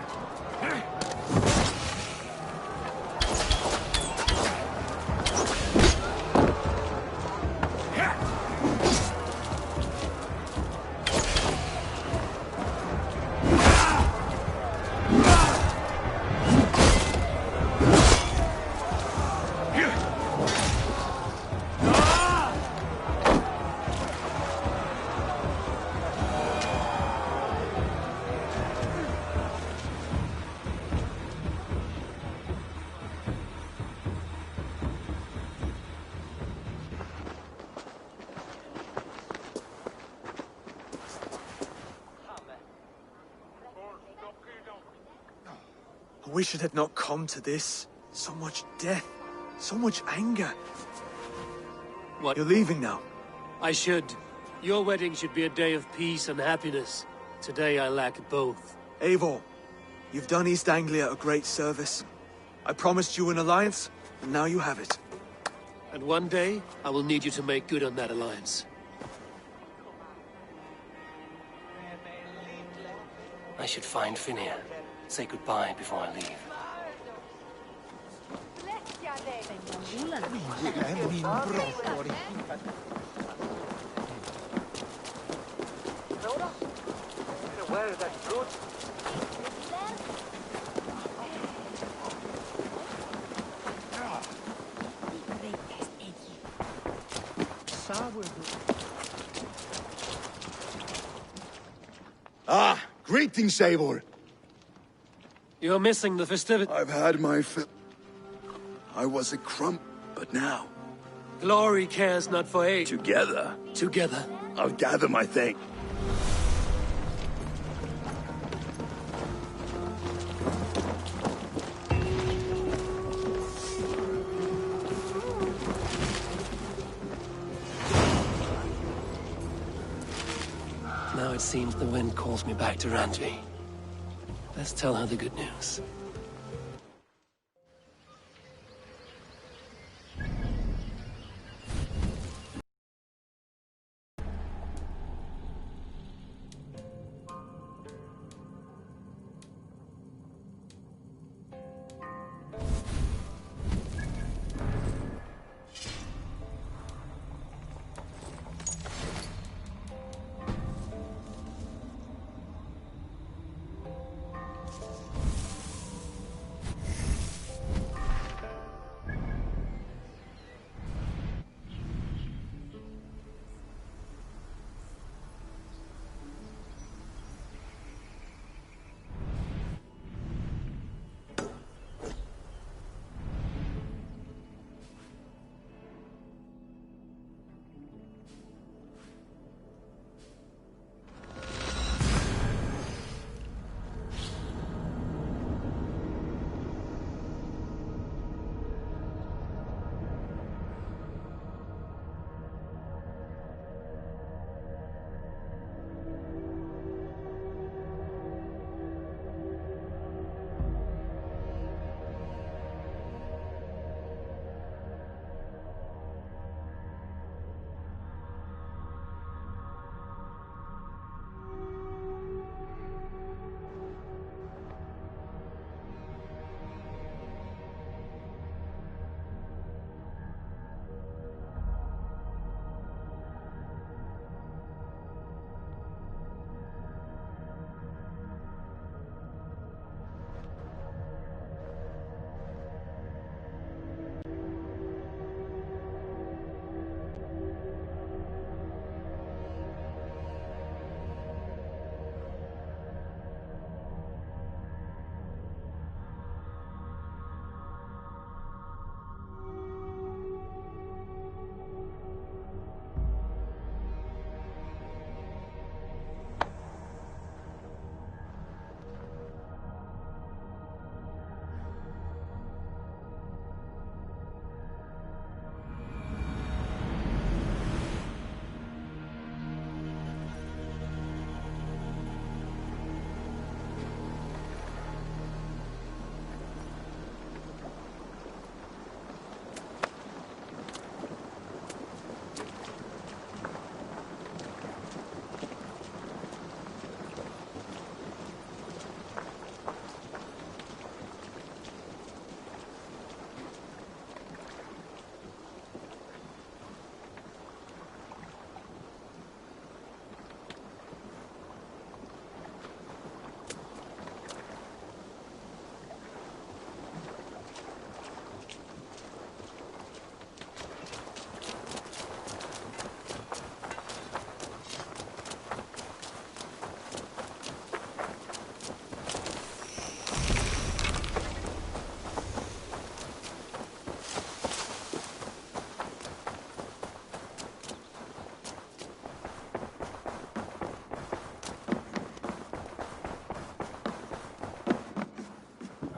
I wish it had not come to this. So much death, so much anger. What? You're leaving now. I should. Your wedding should be a day of peace and happiness. Today I lack both. Eivor, you've done East Anglia a great service. I promised you an alliance, and now you have it. And one day, I will need you to make good on that alliance. I should find Finir. Say goodbye before I leave. Ah, greetings, Eivor. You're missing the festivity. I've had my fill. I was a crump, but now... Glory cares not for age. Together. Together. I'll gather my thing. Now it seems the wind calls me back to Randvi. Let's tell her the good news.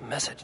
Message.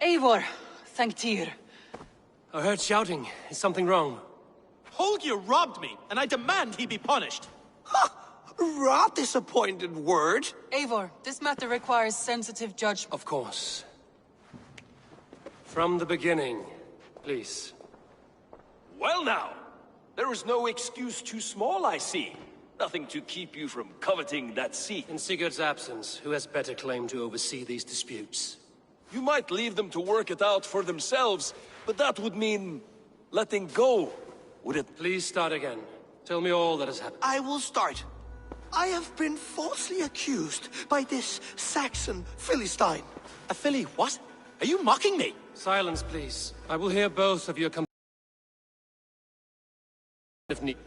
Eivor, thank Tyr. I heard shouting. Is something wrong? Holger robbed me, and I demand he be punished. Right disappointed word. Eivor, this matter requires sensitive judgment. Of course. From the beginning, please. Well now, there is no excuse too small, I see. Nothing to keep you from coveting that seat. In Sigurd's absence, who has better claim to oversee these disputes? You might leave them to work it out for themselves, but that would mean letting go, would it? Please start again. Tell me all that has happened. I will start. I have been falsely accused by this Saxon Philistine. A Philly what? Are you mocking me? Silence, please. I will hear both of your if need.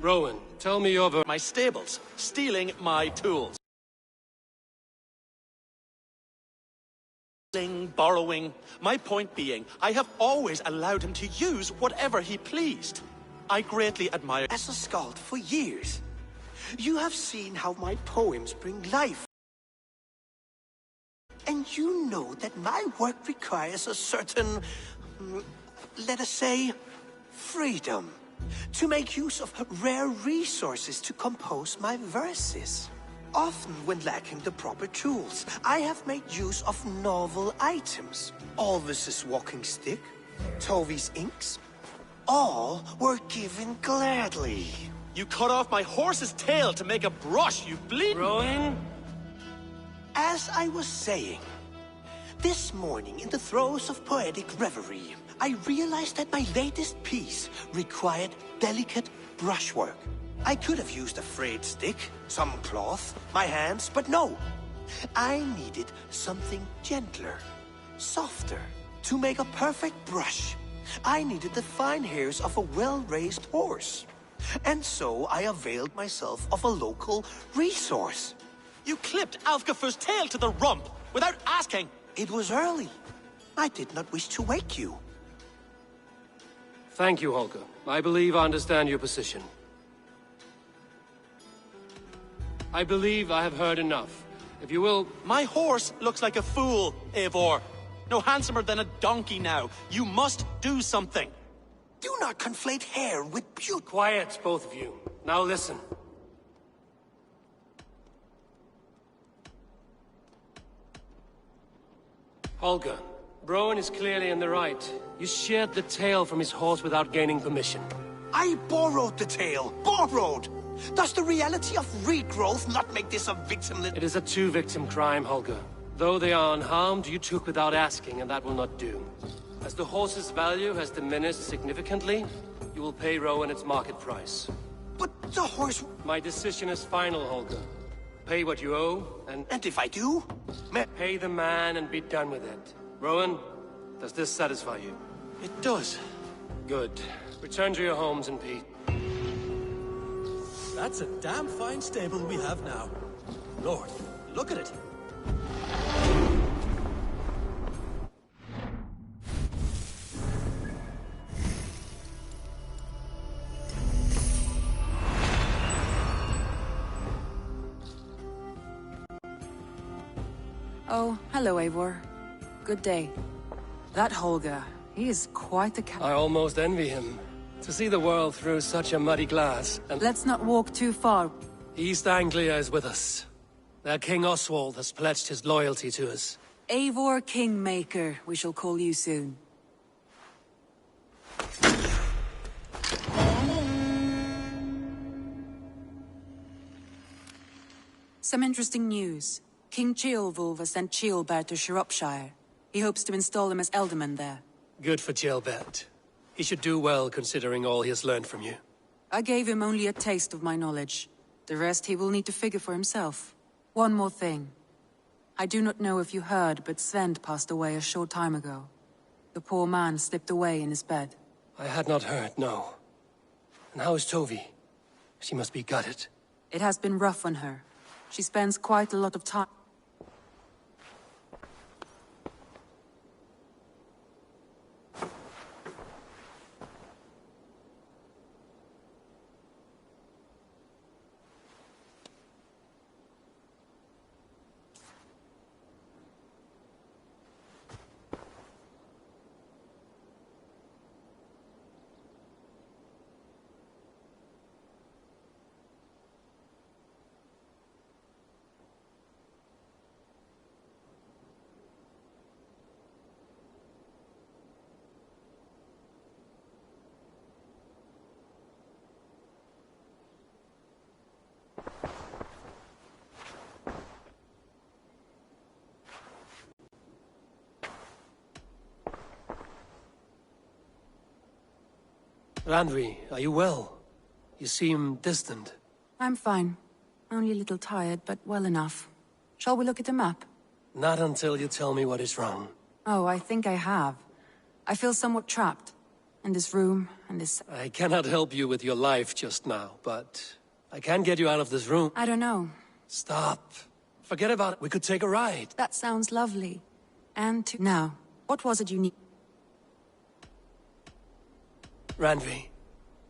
Rowan, tell me over my stables, stealing my tools. Borrowing. My point being, I have always allowed him to use whatever he pleased. I greatly admire... As a skald for years, you have seen how my poems bring life. And you know that my work requires a certain, let us say, freedom. To make use of rare resources to compose my verses. Often when lacking the proper tools, I have made use of novel items. Alvis's walking stick, Tovy's inks, all were given gladly. You cut off my horse's tail to make a brush, you bleed... Rowan? As I was saying, this morning in the throes of poetic reverie, I realized that my latest piece required delicate brushwork. I could have used a frayed stick, some cloth, my hands, but no. I needed something gentler, softer. To make a perfect brush, I needed the fine hairs of a well-raised horse. And so I availed myself of a local resource. You clipped Alfgafur's tail to the rump, without asking. It was early. I did not wish to wake you. Thank you, Holger. I believe I understand your position. I believe I have heard enough. If you will... My horse looks like a fool, Eivor. No handsomer than a donkey now. You must do something. Do not conflate hair with beauty. Quiet, both of you. Now listen. Holger, Rowan is clearly in the right. You sheared the tail from his horse without gaining permission. I borrowed the tail. Borrowed! Does the reality of regrowth not make this a victimless... It is a two-victim crime, Holger. Though they are unharmed, you took without asking, and that will not do. As the horse's value has diminished significantly, you will pay Rowan its market price. But the horse... My decision is final, Holger. Pay what you owe, and... And if I do? Pay the man and be done with it. Rowan, does this satisfy you? It does. Good. Return to your homes in peace. That's a damn fine stable we have now. Lord, look at it. Oh, hello, Eivor. Good day. That Holger, he is quite the I almost envy him. To see the world through such a muddy glass, and... Let's not walk too far. East Anglia is with us. Their King Oswald has pledged his loyalty to us. Eivor Kingmaker, we shall call you soon. Some interesting news. King Ceolwulf has sent Ceolbert to Shropshire. He hopes to install him as Elderman there. Good for Ceolbert. He should do well considering all he has learned from you. I gave him only a taste of my knowledge. The rest he will need to figure for himself. One more thing. I do not know if you heard, but Sven passed away a short time ago. The poor man slipped away in his bed. I had not heard, no. And how is Tovi? She must be gutted. It has been rough on her. She spends quite a lot of time... Randvi, are you well? You seem distant. I'm fine. Only a little tired, but well enough. Shall we look at the map? Not until you tell me what is wrong. Oh, I think I have. I feel somewhat trapped. In this room, and this... I cannot help you with your life just now, but I can get you out of this room. I don't know. Stop. Forget about it. We could take a ride. That sounds lovely. And to... Now, what was it you need? Randvi,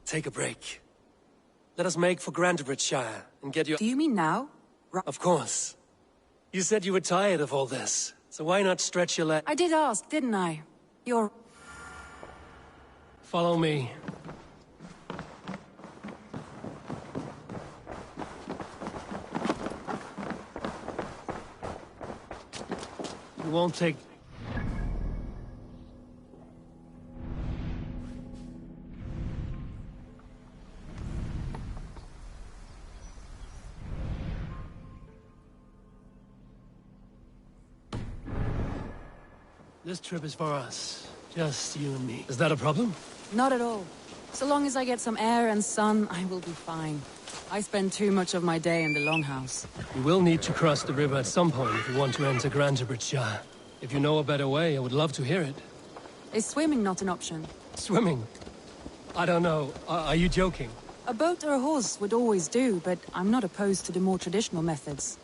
take a break. Let us make for Grantebridgeshire and get you... Do you mean now? Of course. You said you were tired of all this, so why not stretch your leg? I did ask, didn't I? You're... Follow me. You won't take... This trip is for us. Just you and me. Is that a problem? Not at all. So long as I get some air and sun, I will be fine. I spend too much of my day in the Longhouse. We will need to cross the river at some point if we want to enter Grantebridgeshire. If you know a better way, I would love to hear it. Is swimming not an option? Swimming? I don't know. Are you joking? A boat or a horse would always do, but I'm not opposed to the more traditional methods.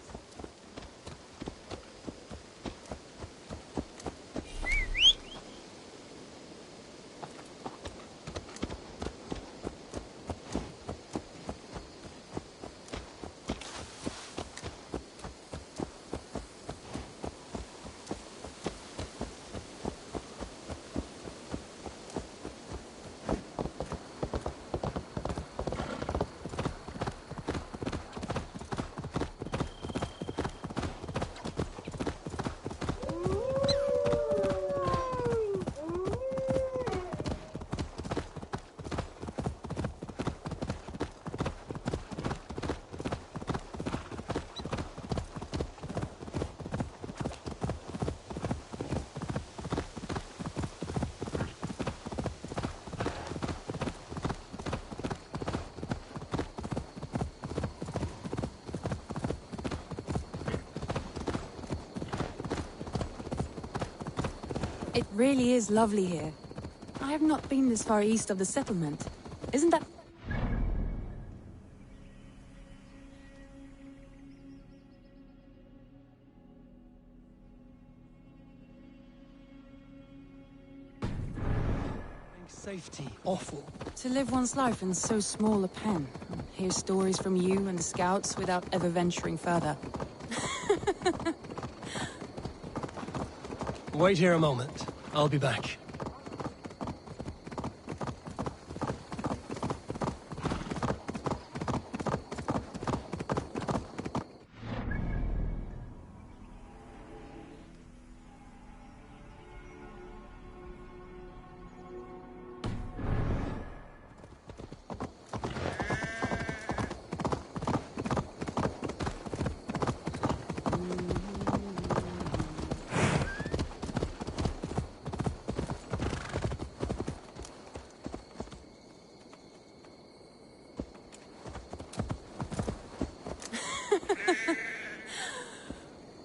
It really is lovely here. I have not been this far east of the settlement. Isn't that... Safety. Awful. To live one's life in so small a pen. Hear stories from you and the scouts without ever venturing further. Wait here a moment. I'll be back.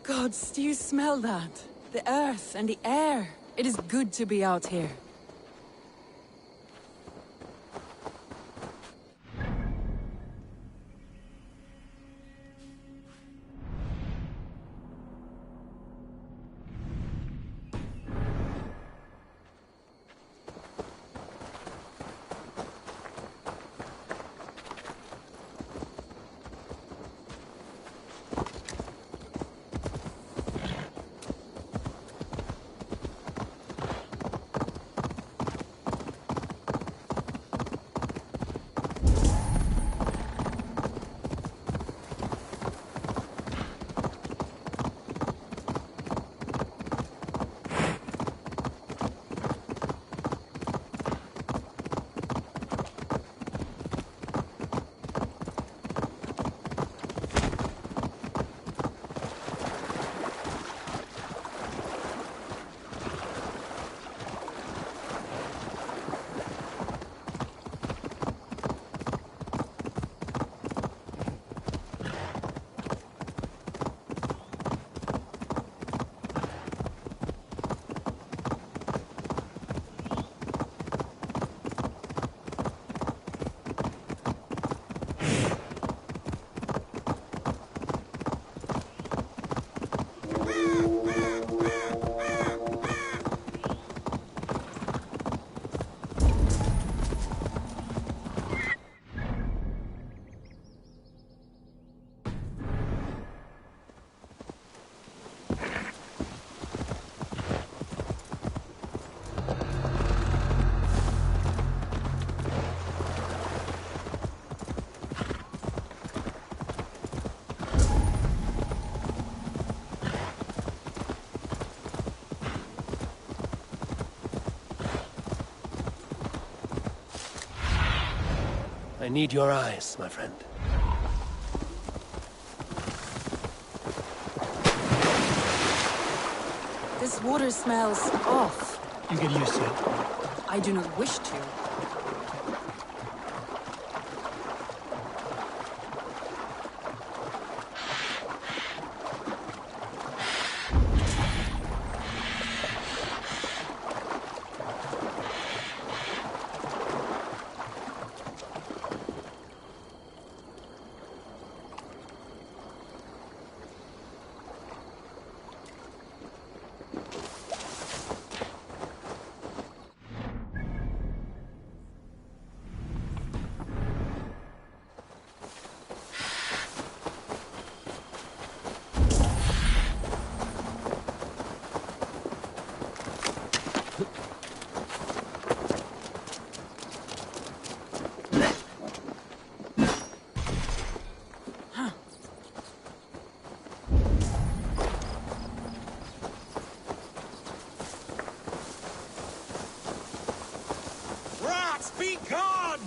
Gods, do you smell that? The earth and the air. It is good to be out here. need your eyes, my friend. This water smells off. You get used to it. I do not wish to. Be gone!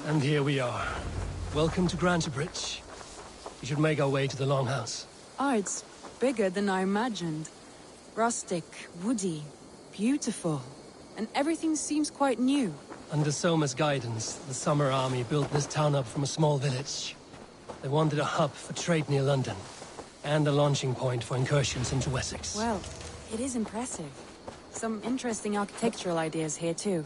And here we are. Welcome to Grantebridge. We should make our way to the Longhouse. Oh, it's bigger than I imagined. Rustic, woody, beautiful. And everything seems quite new. Under Soma's guidance, the Summer Army built this town up from a small village. They wanted a hub for trade near London, and a launching point for incursions into Wessex. Well, it is impressive. Some interesting architectural ideas here, too.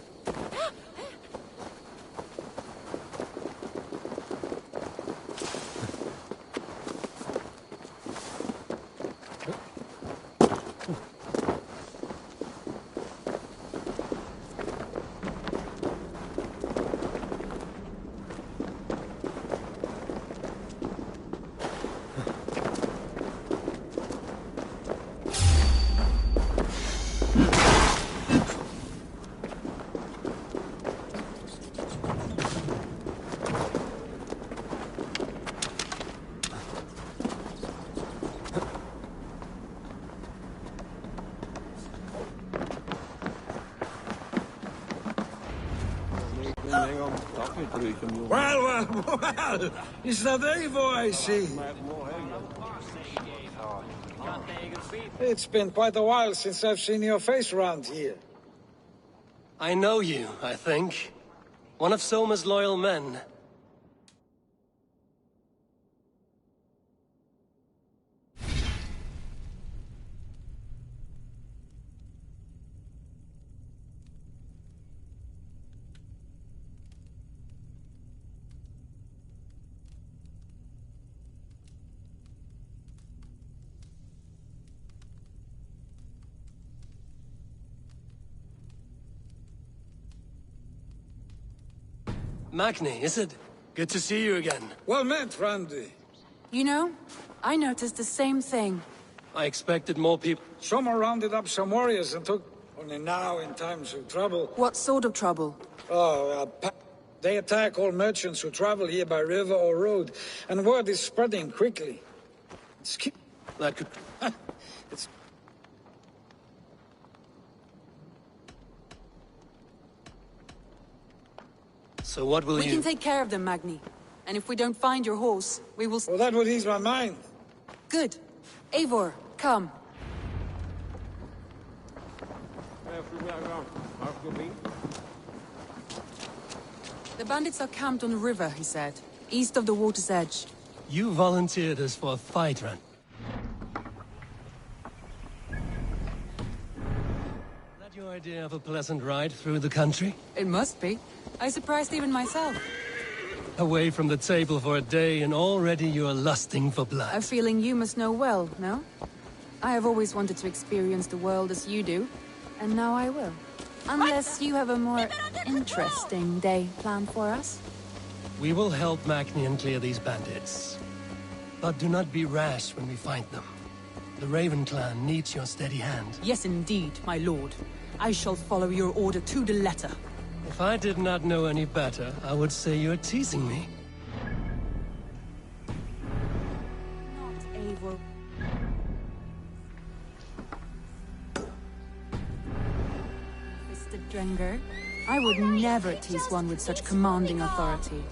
Well, is that Eivor I see? It's been quite a while since I've seen your face around here. I know you, I think. One of Soma's loyal men. Magni, is it? Good to see you again. Well met, Randy. You know, I noticed the same thing. I expected more people. Someone rounded up some warriors and took... Only now, in times of trouble... What sort of trouble? Oh, they attack all merchants who travel here by river or road, and word is spreading quickly. That could... It's... So what will We you... can take care of them, Magni. And if we don't find your horse, we will... Well, that would ease my mind. Good. Eivor, come. The bandits are camped on the river, he said. East of the water's edge. You volunteered us for a fight, Ran. Is that your idea of a pleasant ride through the country? It must be. I surprised even myself. Away from the table for a day and already you are lusting for blood. A feeling you must know well, no? I have always wanted to experience the world as you do, and now I will. Unless you have a more interesting day planned for us. We will help Magnian clear these bandits. But do not be rash when we find them. The Raven clan needs your steady hand. Yes, indeed, my lord. I shall follow your order to the letter. If I did not know any better, I would say you're teasing me. Mr. Drenger. I would never tease one with such commanding authority.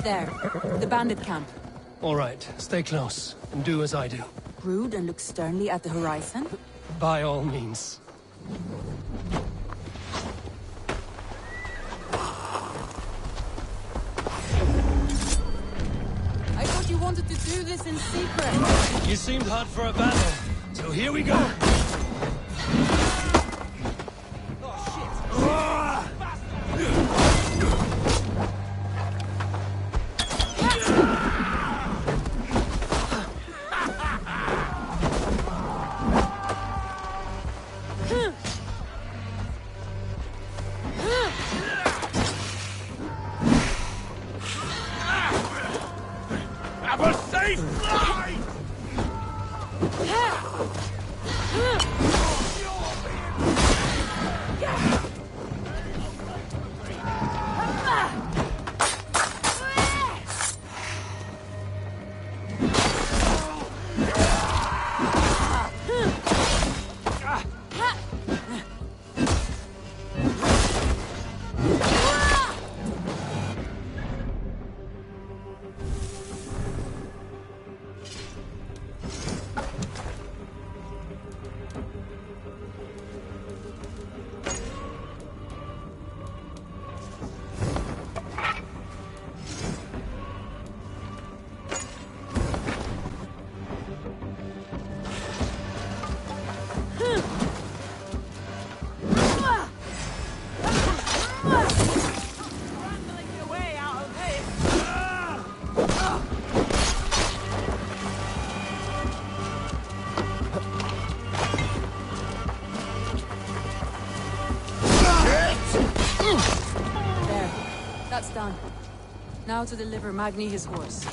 There, the bandit camp. All right, stay close, and do as I do. Brood and look sternly at the horizon? By all means. I thought you wanted to do this in secret. You seemed hot for a battle, so here we go. That's done. Now to deliver Magni his horse.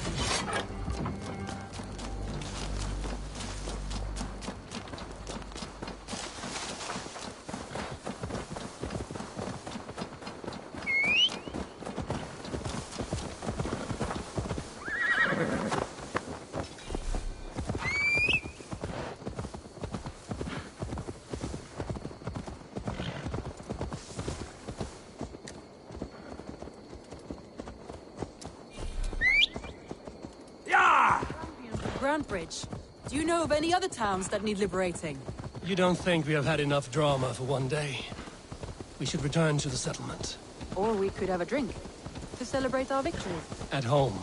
Bridge. Do you know of any other towns that need liberating? You don't think we have had enough drama for one day? We should return to the settlement. Or we could have a drink, to celebrate our victory. At home.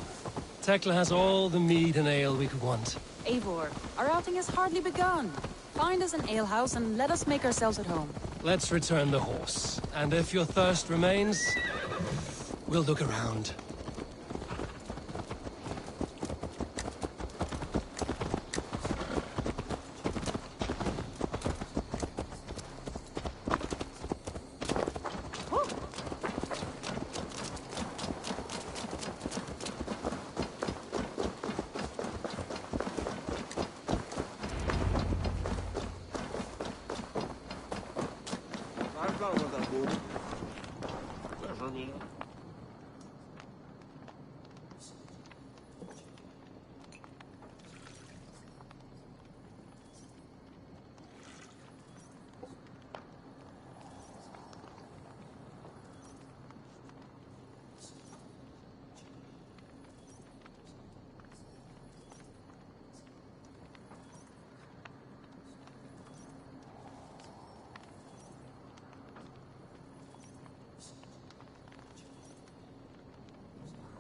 Tekla has all the mead and ale we could want. Eivor, our outing has hardly begun. Find us an alehouse and let us make ourselves at home. Let's return the horse. And if your thirst remains, we'll look around.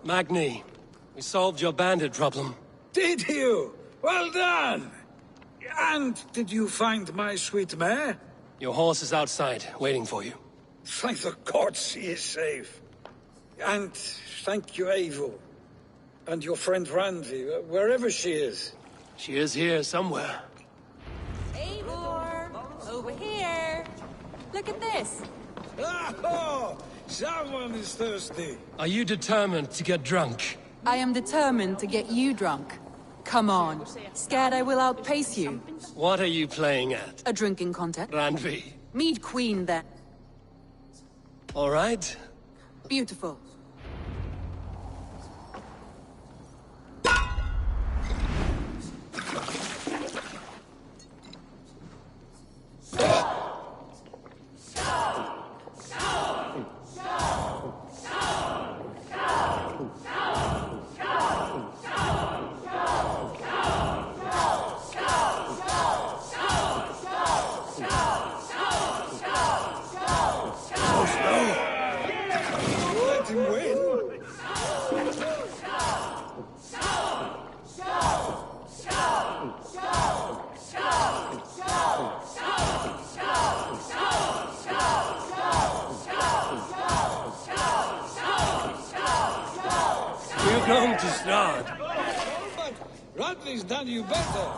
Magni, we solved your bandit problem. Did you? Well done! And did you find my sweet mare? Your horse is outside, waiting for you. Thank the gods she is safe. And thank you, Eivor. And your friend Randvi, wherever she is. She is here somewhere. Eivor! Over here! Look at this! Oh! Someone is thirsty. Are you determined to get drunk? I am determined to get you drunk. Come on. Scared I will outpace you? What are you playing at? A drinking contest. Randvi. Mead Queen, then. All right. Beautiful. We're going to start. But Radley's done you better.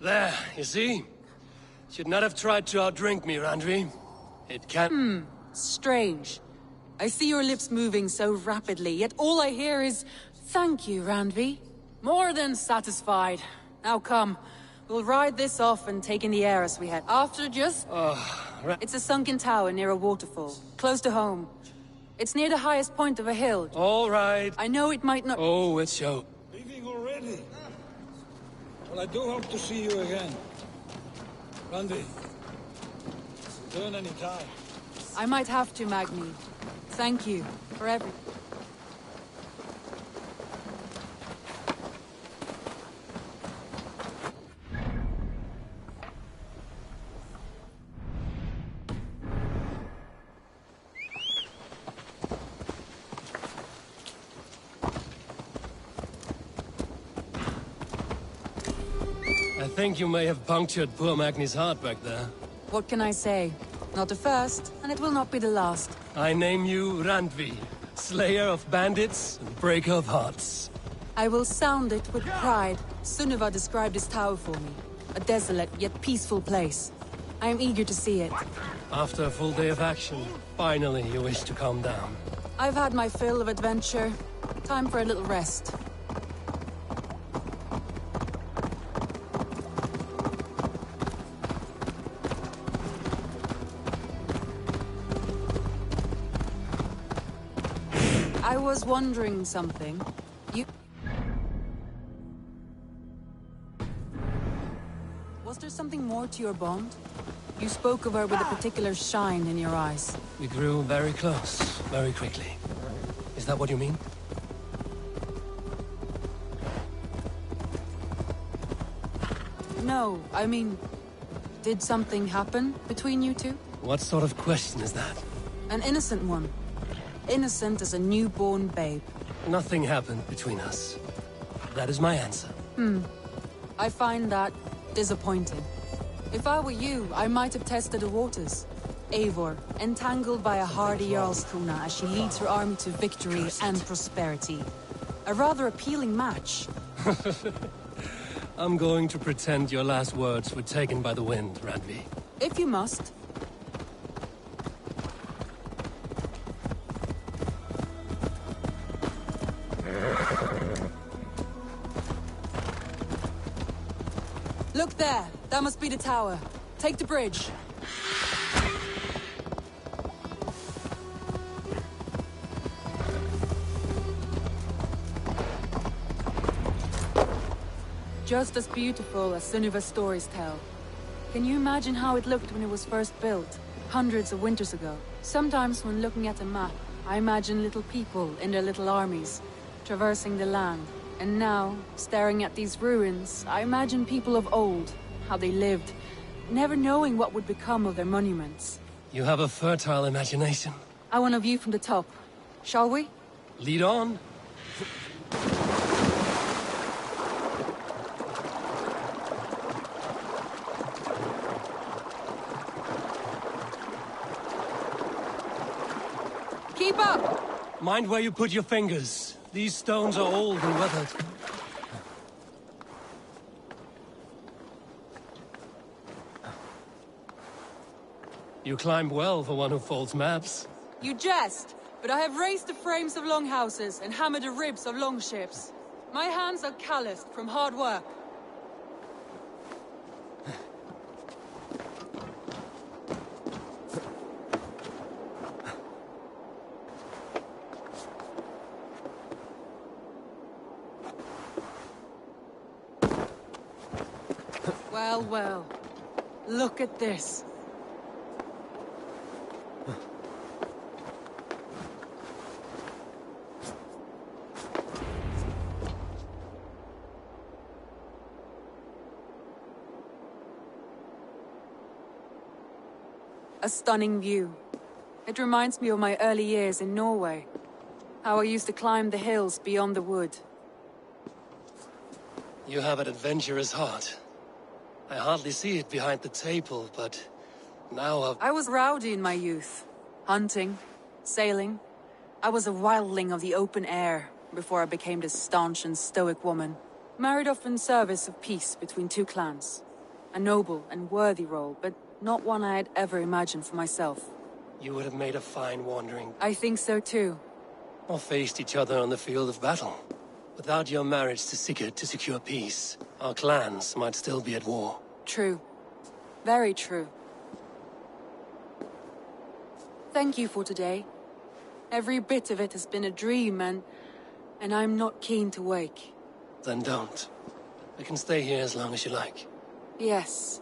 There, you see? Should not have tried to outdrink me, Randvi. It can't... Strange. I see your lips moving so rapidly, yet all I hear is, "Thank you, Randvi." More than satisfied. Now come, we'll ride this off and take in the air as we head. After just... It's a sunken tower near a waterfall, close to home. It's near the highest point of a hill. All right. I know it might not... Oh, it's show. Leaving already? Well, I do hope to see you again. Randy, return any time. I might have to, Magni. Thank you for everything. I think you may have punctured poor Magni's heart back there. What can I say? Not the first, and it will not be the last. I name you Randvi, slayer of bandits and breaker of hearts. I will sound it with pride. Sunniva described this tower for me. A desolate yet peaceful place. I am eager to see it. After a full day of action, finally you wish to calm down. I've had my fill of adventure. Time for a little rest. I was wondering something. Was there something more to your bond? You spoke of her with a particular shine in your eyes. We grew very close, very quickly. Is that what you mean? No, I mean... Did something happen between you two? What sort of question is that? An innocent one. Innocent as a newborn babe. Nothing happened between us. That is my answer. I find that disappointing. If I were you, I might have tested the waters. Eivor, entangled by a hardy Jarlskona as she leads her army to victory and prosperity. A rather appealing match. I'm going to pretend your last words were taken by the wind, Randvi. If you must. Look there! That must be the tower. Take the bridge. just as beautiful as Sunniva's stories tell. Can you imagine how it looked when it was first built, hundreds of winters ago? Sometimes when looking at a map, I imagine little people in their little armies, traversing the land. And now, staring at these ruins, I imagine people of old, how they lived, never knowing what would become of their monuments. You have a fertile imagination. I want a view from the top. Shall we? Lead on. Keep up! Mind where you put your fingers. These stones are old and weathered. You climbed well for one who folds maps. You jest, but I have raised the frames of longhouses and hammered the ribs of longships. My hands are calloused from hard work. Well, well. Look at this. A stunning view. It reminds me of my early years in Norway. How I used to climb the hills beyond the wood. You have an adventurous heart. I hardly see it behind the table, but now I was rowdy in my youth. Hunting, sailing. I was a wildling of the open air before I became this staunch and stoic woman. Married off in service of peace between two clans. A noble and worthy role, but not one I had ever imagined for myself. you would have made a fine wandering. I think so too. Or faced each other on the field of battle. Without your marriage to Sigurd to secure peace, our clans might still be at war. True. Very true. Thank you for today. Every bit of it has been a dream, and I'm not keen to wake. Then don't. I can stay here as long as you like. Yes.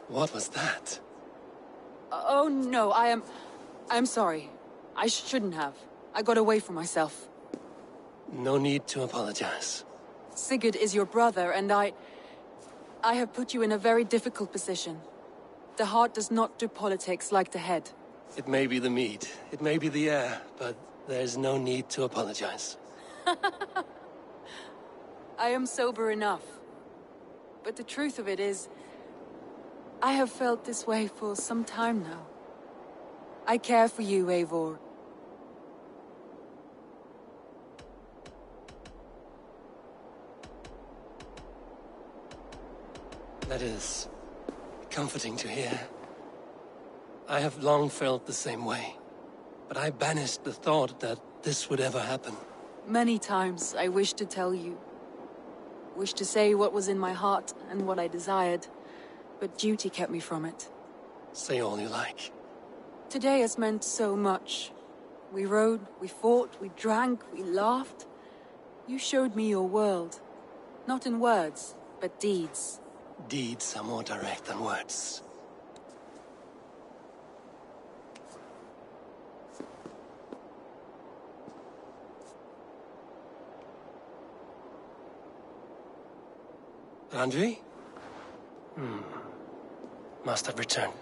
What was that? Oh no, I'm sorry. I shouldn't have. I got away from myself. No need to apologize. Sigurd is your brother, and I have put you in a very difficult position. The heart does not do politics like the head. It may be the meat, it may be the air, but there's no need to apologize. I am sober enough. But the truth of it is, I have felt this way for some time now. I care for you, Eivor. That is comforting to hear. I have long felt the same way, but I banished the thought that this would ever happen. Many times I wished to tell you. Wished to say what was in my heart and what I desired, but duty kept me from it. Say all you like. Today has meant so much. We rode, we fought, we drank, we laughed. You showed me your world. Not in words, but deeds. Deeds are more direct than words. Randvi? Must have returned.